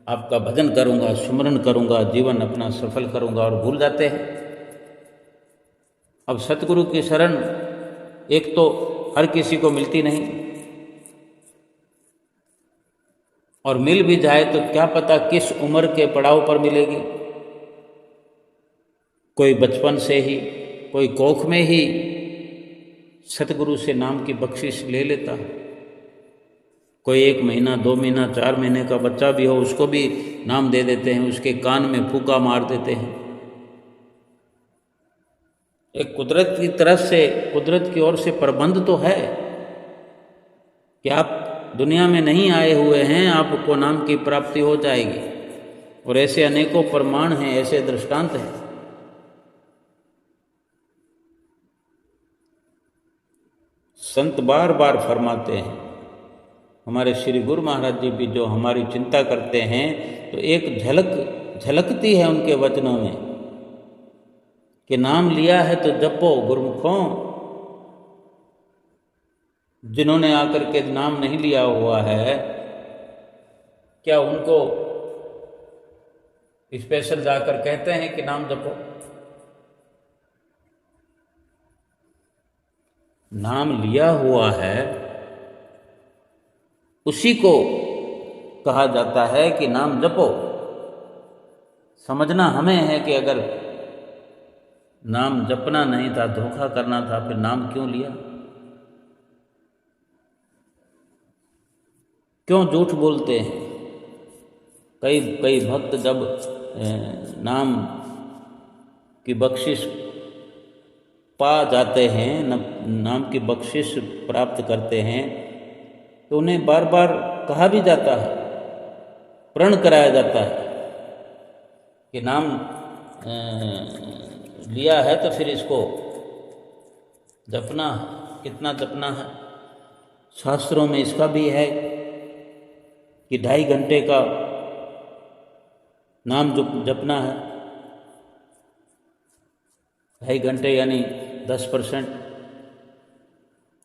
आपका भजन करूंगा, सुमरन करूंगा, जीवन अपना सफल करूंगा, और भूल जाते हैं। अब सतगुरु की शरण एक तो हर किसी को मिलती नहीं, और मिल भी जाए तो क्या पता किस उम्र के पड़ाव पर मिलेगी। कोई बचपन से ही, कोई कोख में ही सतगुरु से नाम की बख्शिश ले लेता है। कोई 1 महीना, 2 महीना, 4 महीने का बच्चा भी हो, उसको भी नाम दे देते हैं, उसके कान में फूंका मार देते हैं। एक कुदरत की तरफ से, कुदरत की ओर से प्रबंध तो है कि आप दुनिया में नहीं आए हुए हैं, आपको नाम की प्राप्ति हो जाएगी। और ऐसे अनेकों प्रमाण हैं, ऐसे दृष्टांत हैं। संत बार बार फरमाते हैं, हमारे श्री गुरु महाराज जी भी जो हमारी चिंता करते हैं, तो एक झलकती है उनके वचनों में कि नाम लिया है तो जपो गुरुमुखों। जिन्होंने आकर के नाम नहीं लिया हुआ है, क्या उनको स्पेशल जाकर कहते हैं कि नाम जपो? नाम लिया हुआ है उसी को कहा जाता है कि नाम जपो। समझना हमें है कि अगर नाम जपना नहीं था, धोखा करना था, फिर नाम क्यों लिया? क्यों झूठ बोलते हैं? कई भक्त जब नाम की बख्शिश पा जाते हैं, नाम की बख्शिश प्राप्त करते हैं, तो उन्हें बार बार कहा भी जाता है, प्रण कराया जाता है कि नाम लिया है तो फिर इसको जपना है। कितना जपना है? शास्त्रों में इसका भी है कि 2.5 घंटे का नाम जपना है। 2.5 घंटे यानी 10%,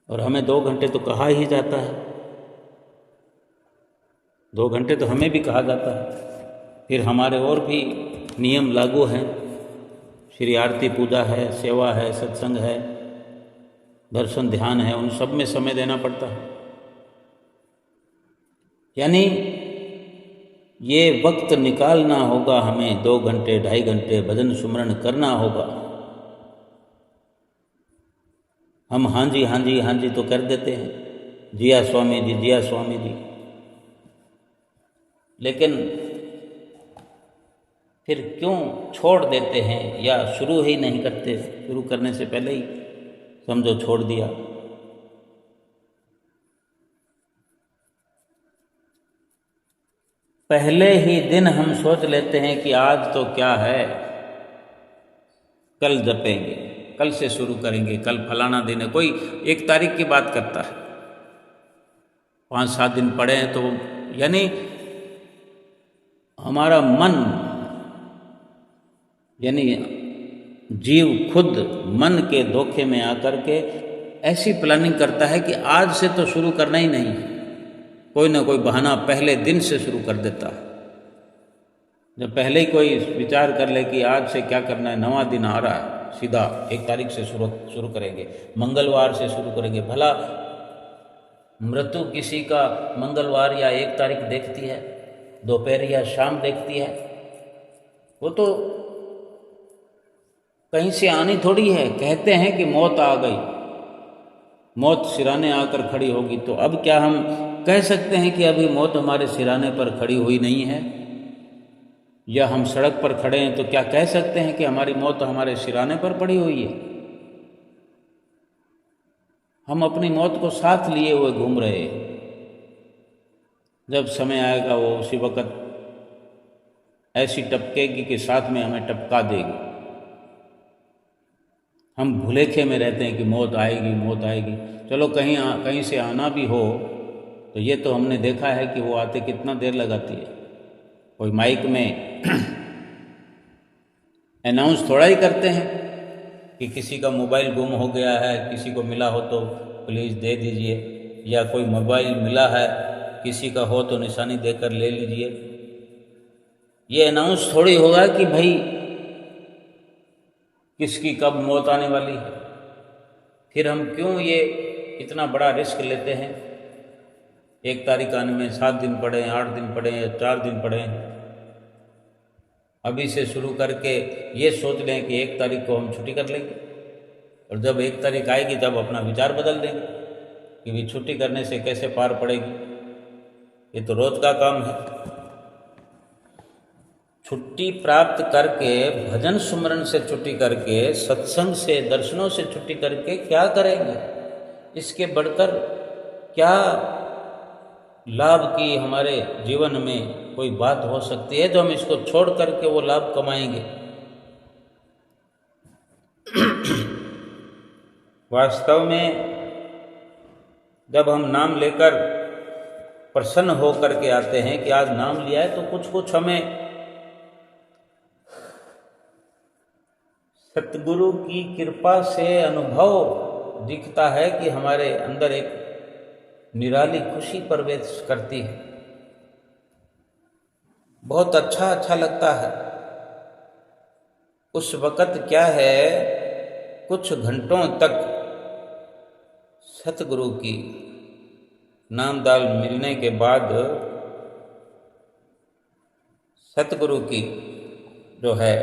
और हमें 2 घंटे तो कहा ही जाता है। 2 घंटे तो हमें भी कहा जाता है। फिर हमारे और भी नियम लागू हैं। श्री आरती पूजा है, सेवा है, सत्संग है, दर्शन ध्यान है, उन सब में समय देना पड़ता है। यानी ये वक्त निकालना होगा हमें, 2 घंटे 2.5 घंटे भजन सुमरण करना होगा। हम हाँ जी तो कर देते हैं, जिया स्वामी जी, जिया स्वामी जी, लेकिन फिर क्यों छोड़ देते हैं या शुरू ही नहीं करते? शुरू करने से पहले ही समझो छोड़ दिया। पहले ही दिन हम सोच लेते हैं कि आज तो क्या है, कल जपेंगे, कल से शुरू करेंगे, कल फलाना दिन है। कोई 1 तारीख की बात करता है, 5-7 दिन पड़े हैं, तो यानी हमारा मन, यानी जीव खुद मन के धोखे में आकर के ऐसी प्लानिंग करता है कि आज से तो शुरू करना ही नहीं। कोई ना कोई बहाना पहले दिन से शुरू कर देता है। जब पहले ही कोई विचार कर ले कि आज से क्या करना है, 9वां दिन आ रहा है, सीधा 1 तारीख से शुरू करेंगे, मंगलवार से शुरू करेंगे। भला मृत्यु किसी का मंगलवार या 1 तारीख देखती है, दोपहर या शाम देखती है? वो तो कहीं से आनी थोड़ी है। कहते हैं कि मौत आ गई, मौत सिराने आकर खड़ी होगी, तो अब क्या हम कह सकते हैं कि अभी मौत हमारे सिराने पर खड़ी हुई नहीं है? या हम सड़क पर खड़े हैं तो क्या कह सकते हैं कि हमारी मौत हमारे सिराने पर पड़ी हुई है? हम अपनी मौत को साथ लिए हुए घूम रहे हैं। जब समय आएगा वो उसी वक़्त ऐसी टपकेगी कि साथ में हमें टपका देगी। हम भुलेखे में रहते हैं कि मौत आएगी, मौत आएगी। चलो कहीं से आना भी हो तो ये तो हमने देखा है कि वो आते कितना देर लगाती है। कोई माइक में अनाउंस थोड़ा ही करते हैं कि किसी का मोबाइल गुम हो गया है, किसी को मिला हो तो प्लीज़ दे दीजिए, या कोई मोबाइल मिला है किसी का हो तो निशानी देकर ले लीजिए। ये अनाउंस थोड़ी होगा कि भाई किसकी कब मौत आने वाली है। फिर हम क्यों ये इतना बड़ा रिस्क लेते हैं? 1 तारीख आने में 7 दिन पड़े, 8 दिन पड़े, 4 दिन पड़े। अभी से शुरू करके ये सोच लें कि 1 तारीख को हम छुट्टी कर लेंगे, और जब 1 तारीख आएगी तब अपना विचार बदल देंगे कि भी छुट्टी करने से कैसे पार पड़ेगी। ये तो रोज का काम है। छुट्टी प्राप्त करके, भजन सुमरन से छुट्टी करके, सत्संग से, दर्शनों से छुट्टी करके क्या करेंगे? इसके बढ़कर क्या लाभ की हमारे जीवन में कोई बात हो सकती है जो हम इसको छोड़ करके वो लाभ कमाएंगे? वास्तव में जब हम नाम लेकर प्रसन्न हो करके आते हैं कि आज नाम लिया है, तो कुछ कुछ हमें सतगुरु की कृपा से अनुभव दिखता है कि हमारे अंदर एक निराली खुशी प्रवेश करती है। बहुत अच्छा लगता है। उस वक़्त क्या है, कुछ घंटों तक सतगुरु की नामदाल मिलने के बाद सतगुरु की जो है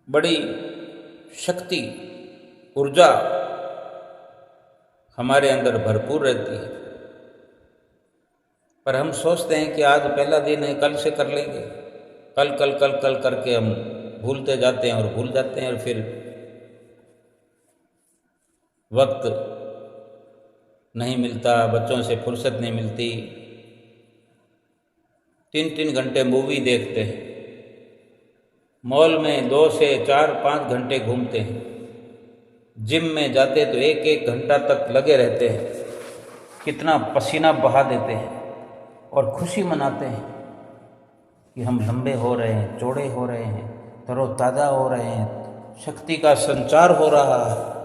बड़ी शक्ति, ऊर्जा हमारे अंदर भरपूर रहती है। पर हम सोचते हैं कि आज पहला दिन है, कल से कर लेंगे, कल कल कल कल करके हम भूलते जाते हैं और भूल जाते हैं, और फिर वक्त नहीं मिलता, बच्चों से फुर्सत नहीं मिलती। 3-3 घंटे मूवी देखते हैं, मॉल में 2 से 4-5 घंटे घूमते हैं, जिम में जाते तो 1-1 घंटा तक लगे रहते हैं, कितना पसीना बहा देते हैं और खुशी मनाते हैं कि हम लंबे हो रहे हैं, चौड़े हो रहे हैं, तरोताज़ा हो रहे हैं, शक्ति का संचार हो रहा है।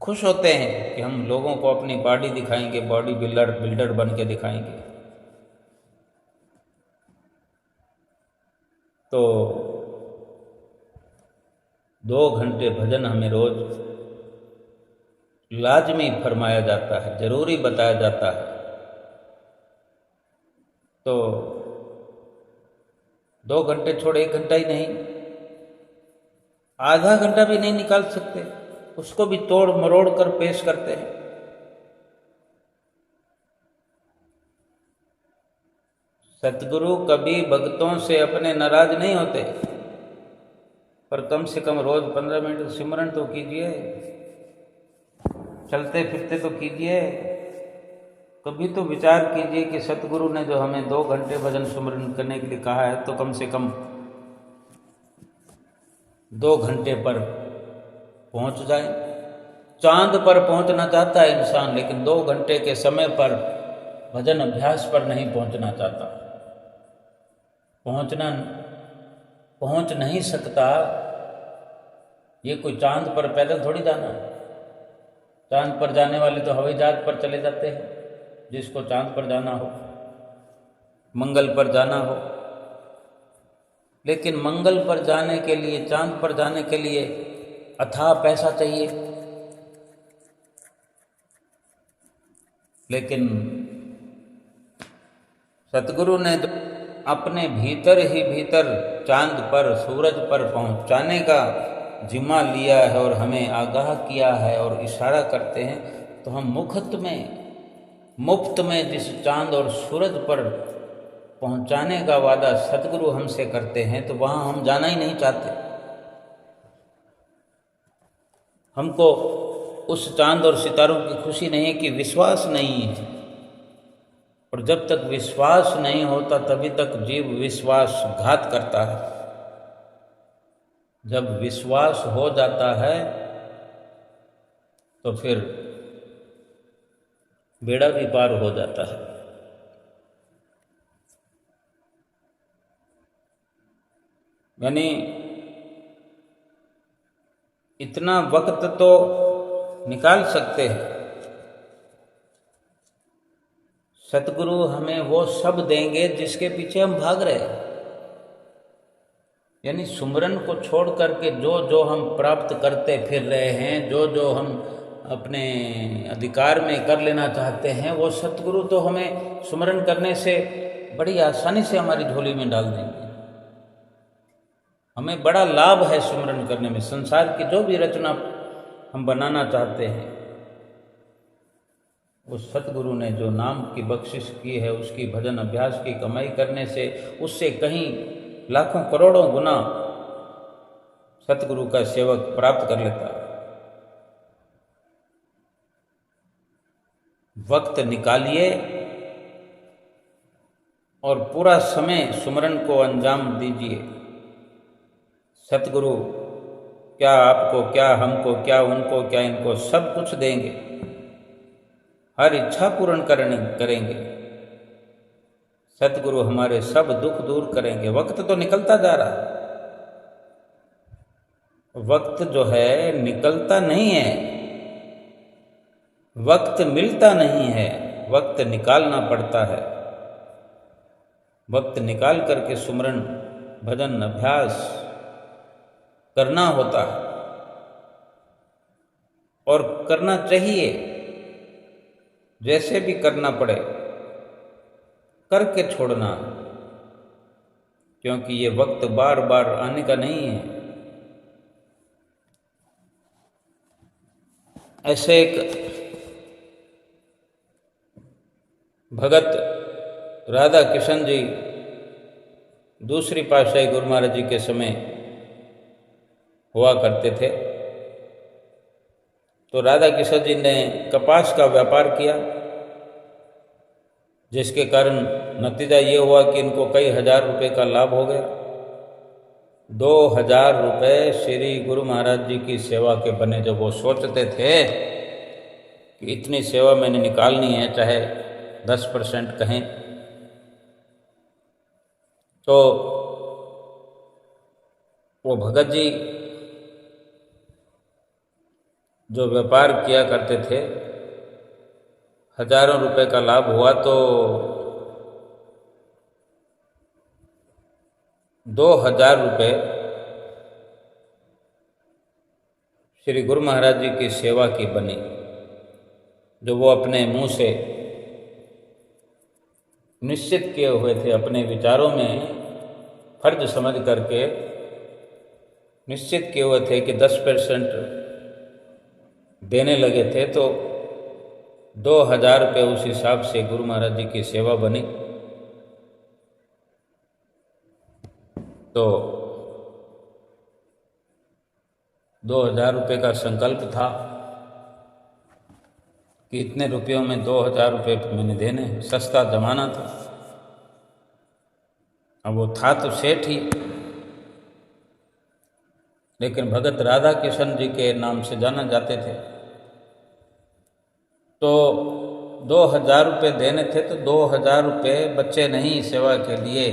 खुश होते हैं कि हम लोगों को अपनी बॉडी दिखाएंगे, बॉडी बिल्डर बन के दिखाएंगे। तो 2 घंटे भजन हमें रोज लाजमी फरमाया जाता है, जरूरी बताया जाता है। तो 2 घंटे छोड़ 1 घंटा ही नहीं, आधा घंटा भी नहीं निकाल सकते, उसको भी तोड़ मरोड़ कर पेश करते हैं। सतगुरु कभी भक्तों से अपने नाराज नहीं होते, पर कम से कम रोज 15 मिनट सिमरन तो कीजिए, चलते फिरते तो कीजिए। कभी तो विचार कीजिए कि सतगुरु ने जो हमें 2 घंटे भजन सिमरन करने के लिए कहा है, तो कम से कम 2 घंटे पर पहुंच जाए। चांद पर पहुंचना चाहता है इंसान, लेकिन 2 घंटे के समय पर भजन अभ्यास पर नहीं पहुंचना चाहता। पहुंच नहीं सकता। ये कोई चांद पर पैदल थोड़ी जाना है। चांद पर जाने वाले तो हवाई जहाज पर चले जाते हैं, जिसको चांद पर जाना हो, मंगल पर जाना हो। लेकिन मंगल पर जाने के लिए, चांद पर जाने के लिए अथाह पैसा चाहिए। लेकिन सतगुरु ने तो अपने भीतर ही भीतर चांद पर, सूरज पर पहुंचाने का जिम्मा लिया है और हमें आगाह किया है और इशारा करते हैं। तो हम मुफ्त में जिस चांद और सूरज पर पहुंचाने का वादा सतगुरु हमसे करते हैं, तो वहाँ हम जाना ही नहीं चाहते। हमको उस चांद और सितारों की खुशी नहीं है कि विश्वास नहीं है। और जब तक विश्वास नहीं होता, तभी तक जीव विश्वासघात करता है। जब विश्वास हो जाता है तो फिर बेड़ा भी पार हो जाता है। यानी इतना वक्त तो निकाल सकते हैं। सतगुरु हमें वो सब देंगे जिसके पीछे हम भाग रहे हैं। यानी सुमरन को छोड़ करके जो हम प्राप्त करते फिर रहे हैं, जो हम अपने अधिकार में कर लेना चाहते हैं, वो सतगुरु तो हमें सुमरन करने से बड़ी आसानी से हमारी झोली में डाल देंगे। हमें बड़ा लाभ है सुमरन करने में। संसार की जो भी रचना हम बनाना चाहते हैं, उस सतगुरु ने जो नाम की बख्शिश की है, उसकी भजन अभ्यास की कमाई करने से उससे कहीं लाखों करोड़ों गुना सतगुरु का सेवक प्राप्त कर लेता है। वक्त निकालिए और पूरा समय सुमरन को अंजाम दीजिए। सतगुरु क्या आपको, क्या हमको, क्या उनको, क्या इनको सब कुछ देंगे, हर इच्छा पूर्ण करेंगे। सतगुरु हमारे सब दुख दूर करेंगे। वक्त तो निकलता जा रहा है, वक्त जो है निकलता नहीं है, वक्त मिलता नहीं है, वक्त निकालना पड़ता है। वक्त निकाल करके सुमरन भजन अभ्यास करना होता है और करना चाहिए। जैसे भी करना पड़े करके छोड़ना, क्योंकि ये वक्त बार बार आने का नहीं है। ऐसे एक भगत राधा किशन जी दूसरी पातशाही गुरु महाराज जी के समय हुआ करते थे। तो राधा किशन जी ने कपास का व्यापार किया, जिसके कारण नतीजा ये हुआ कि इनको कई हजार रुपए का लाभ हो गया। 2000 रुपये श्री गुरु महाराज जी की सेवा के बने। जब वो सोचते थे कि इतनी सेवा मैंने निकालनी है, चाहे 10% कहें, तो वो भगत जी जो व्यापार किया करते थे, हजारों रुपए का लाभ हुआ तो 2000 रुपये श्री गुरु महाराज जी की सेवा की बनी, जो वो अपने मुंह से निश्चित किए हुए थे, अपने विचारों में फर्ज समझ करके निश्चित किए हुए थे कि 10% देने लगे थे। तो 2000 रुपये उस हिसाब से गुरु महाराज जी की सेवा बनी। तो 2000 रुपये का संकल्प था कि इतने रुपयों में 2000 रुपये मैंने देने, सस्ता जमाना था। अब वो था तो सेठ ही, लेकिन भगत राधा किशन जी के नाम से जाना जाते थे। तो 2000 रुपये देने थे, तो 2000 रुपये बच्चे नहीं सेवा के लिए,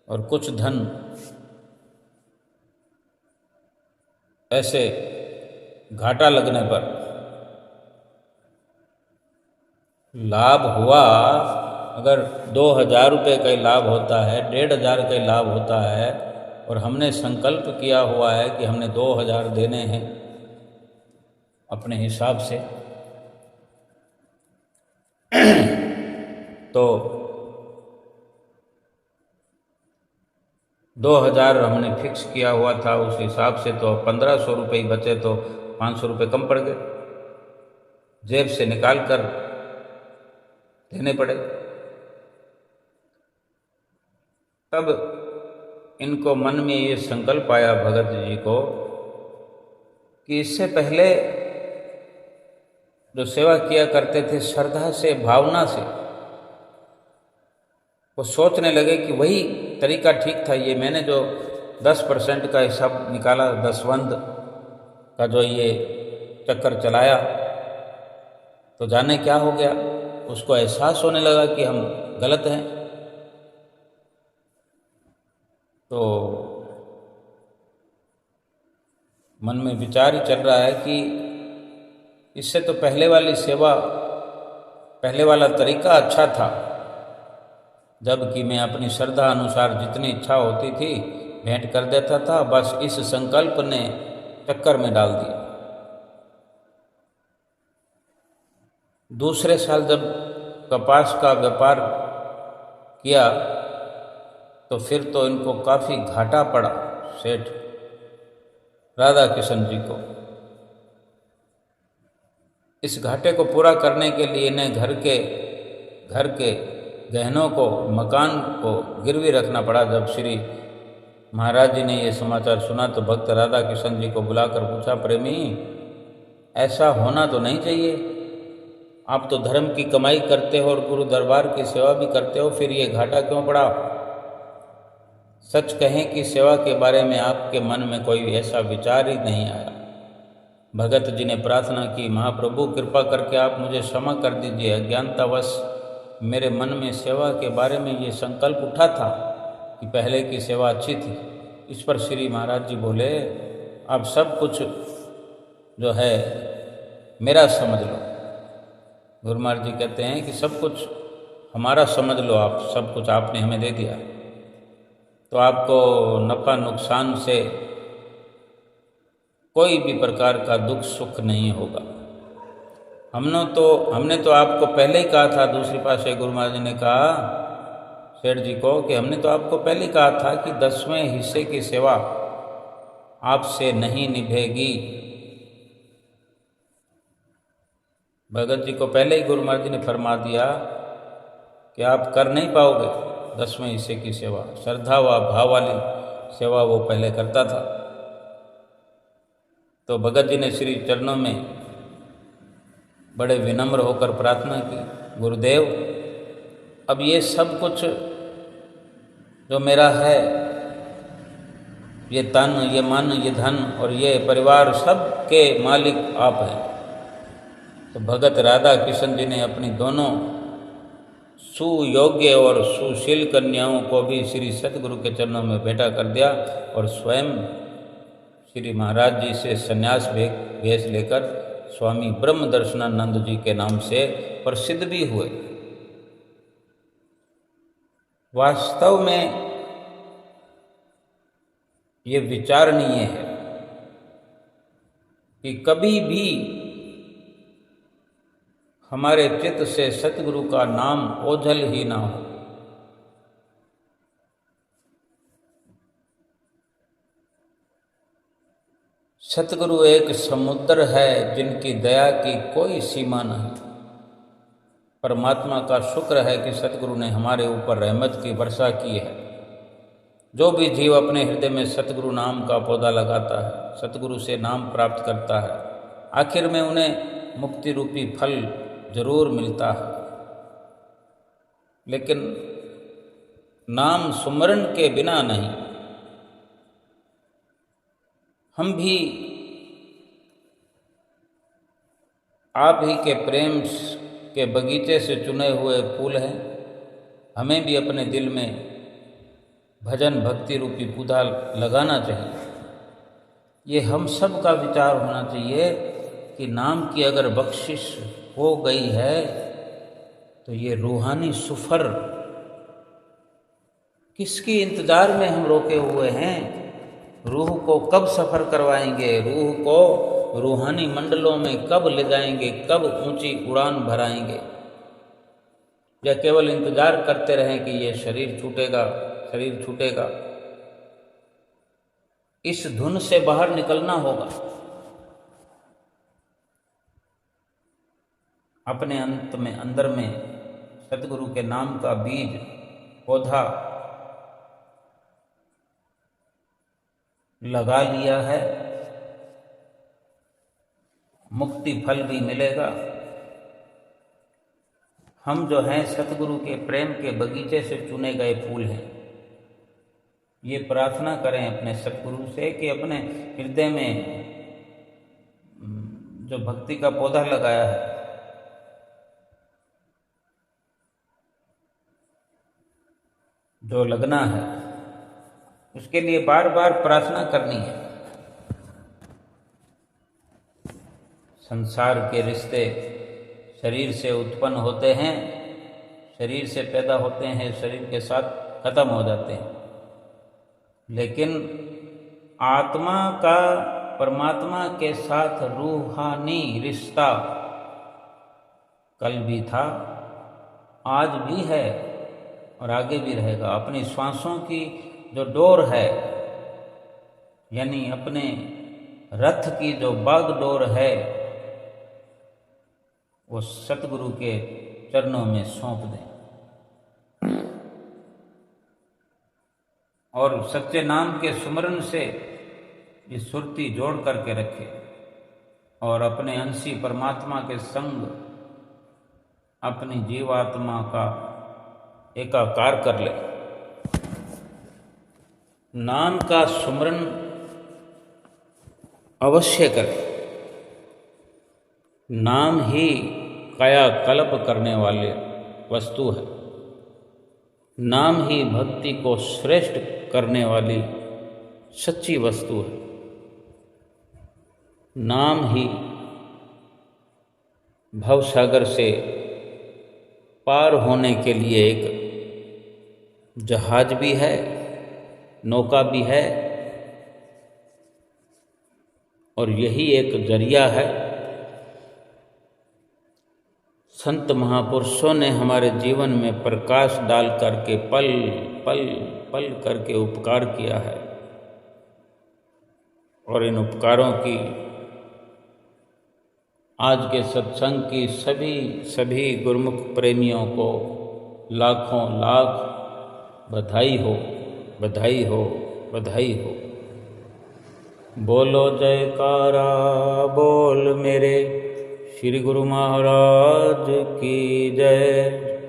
और कुछ धन ऐसे घाटा लगने पर लाभ हुआ। अगर 2000 रुपये का लाभ होता है, 1500 का लाभ होता है, और हमने संकल्प किया हुआ है कि हमने 2000 देने हैं अपने हिसाब से, तो 2000 हमने फिक्स किया हुआ था उस हिसाब से, तो 1500 रुपये बचे, तो 500 रुपये कम पड़ गए, जेब से निकाल कर देने पड़े। तब इनको मन में ये संकल्प आया भगत जी को कि इससे पहले जो सेवा किया करते थे श्रद्धा से, भावना से, वो सोचने लगे कि वही तरीका ठीक था। ये मैंने जो 10% का हिसाब निकाला, दसवंध का जो ये चक्कर चलाया, तो जाने क्या हो गया। उसको एहसास होने लगा कि हम गलत हैं। तो मन में विचार ही चल रहा है कि इससे तो पहले वाली सेवा, पहले वाला तरीका अच्छा था, जबकि मैं अपनी श्रद्धा अनुसार जितनी इच्छा होती थी भेंट कर देता था। बस इस संकल्प ने चक्कर में डाल दिया। दूसरे साल जब कपास का व्यापार किया तो फिर तो इनको काफ़ी घाटा पड़ा सेठ राधा किशन जी को। इस घाटे को पूरा करने के लिए इन्हें घर के गहनों को, मकान को गिरवी रखना पड़ा। जब श्री महाराज जी ने ये समाचार सुना तो भक्त राधा किशन जी को बुलाकर पूछा, प्रेमी ऐसा होना तो नहीं चाहिए, आप तो धर्म की कमाई करते हो और गुरु दरबार की सेवा भी करते हो, फिर ये घाटा क्यों पड़ा? सच कहें कि सेवा के बारे में आपके मन में कोई ऐसा विचार ही नहीं आया। भगत जी ने प्रार्थना की, महाप्रभु कृपा करके आप मुझे क्षमा कर दीजिए, अज्ञानतावश मेरे मन में सेवा के बारे में ये संकल्प उठा था कि पहले की सेवा अच्छी थी। इस पर श्री महाराज जी बोले, अब सब कुछ जो है मेरा समझ लो। गुरु महाराज जी कहते हैं कि सब कुछ हमारा समझ लो, आप सब कुछ आपने हमें दे दिया, तो आपको नफ़ा नुकसान से कोई भी प्रकार का दुख सुख नहीं होगा। हमने तो आपको पहले ही कहा था, दूसरी पासे गुरु महाराज जी ने कहा सेठ जी को कि हमने तो आपको पहले ही कहा था कि 10वें हिस्से की सेवा आपसे नहीं निभेगी। भगत जी को पहले ही गुरु महाराज जी ने फरमा दिया कि आप कर नहीं पाओगे 10वें हिस्से की सेवा। श्रद्धा व भाव वाली सेवा वो पहले करता था। तो भगत जी ने श्री चरणों में बड़े विनम्र होकर प्रार्थना की, गुरुदेव अब ये सब कुछ जो मेरा है, ये तन, ये मन, ये धन और ये परिवार, सब के मालिक आप हैं। तो भगत राधा किशन जी ने अपनी दोनों सुयोग्य और सुशील कन्याओं को भी श्री सतगुरु के चरणों में भेंटा कर दिया और स्वयं श्री महाराज जी से संन्यास भेष लेकर स्वामी ब्रह्म दर्शनानंद जी के नाम से प्रसिद्ध भी हुए। वास्तव में ये विचारणीय है कि कभी भी हमारे चित्त से सतगुरु का नाम ओझल ही ना हो। सतगुरु एक समुद्र है जिनकी दया की कोई सीमा नहीं। परमात्मा का शुक्र है कि सतगुरु ने हमारे ऊपर रहमत की वर्षा की है। जो भी जीव अपने हृदय में सतगुरु नाम का पौधा लगाता है, सतगुरु से नाम प्राप्त करता है, आखिर में उन्हें मुक्ति रूपी फल जरूर मिलता है। लेकिन नाम सुमरण के बिना नहीं। हम भी आप ही के प्रेम के बगीचे से चुने हुए फूल हैं। हमें भी अपने दिल में भजन भक्ति रूपी पौधा लगाना चाहिए। ये हम सब का विचार होना चाहिए कि नाम की अगर बख्शिश हो गई है तो ये रूहानी सफ़र किसकी इंतज़ार में हम रोके हुए हैं? रूह को कब सफ़र करवाएंगे? रूह को रूहानी मंडलों में कब ले जाएंगे? कब ऊंची उड़ान भराएंगे? या केवल इंतज़ार करते रहें कि ये शरीर छूटेगा, शरीर छूटेगा? इस धुन से बाहर निकलना होगा। अपने अंदर में सतगुरु के नाम का बीज पौधा लगा लिया है, मुक्ति फल भी मिलेगा। हम जो हैं सतगुरु के प्रेम के बगीचे से चुने गए फूल हैं। ये प्रार्थना करें अपने सतगुरु से कि अपने हृदय में जो भक्ति का पौधा लगाया है, जो लगना है, उसके लिए बार बार प्रार्थना करनी है। संसार के रिश्ते शरीर से उत्पन्न होते हैं, शरीर से पैदा होते हैं, शरीर के साथ खत्म हो जाते हैं। लेकिन आत्मा का परमात्मा के साथ रूहानी रिश्ता कल भी था, आज भी है और आगे भी रहेगा। अपनी श्वासों की जो डोर है, यानी अपने रथ की जो बागडोर है, वो सतगुरु के चरणों में सौंप दें और सच्चे नाम के सुमरन से ये सुरती जोड़ करके रखे और अपने अंशी परमात्मा के संग अपनी जीवात्मा का एकाकार कर ले। नाम का सुमरन अवश्य करें। नाम ही कायाकल्प करने वाले वस्तु है। नाम ही भक्ति को श्रेष्ठ करने वाली सच्ची वस्तु है। नाम ही भवसागर से पार होने के लिए एक जहाज भी है, नौका भी है और यही एक जरिया है। संत महापुरुषों ने हमारे जीवन में प्रकाश डाल करके पल पल पल करके उपकार किया है और इन उपकारों की आज के सत्संग की सभी गुरुमुख प्रेमियों को लाखों लाख बधाई हो, बधाई हो, बधाई हो। बोलो जयकारा बोल मेरे श्री गुरु महाराज की जय।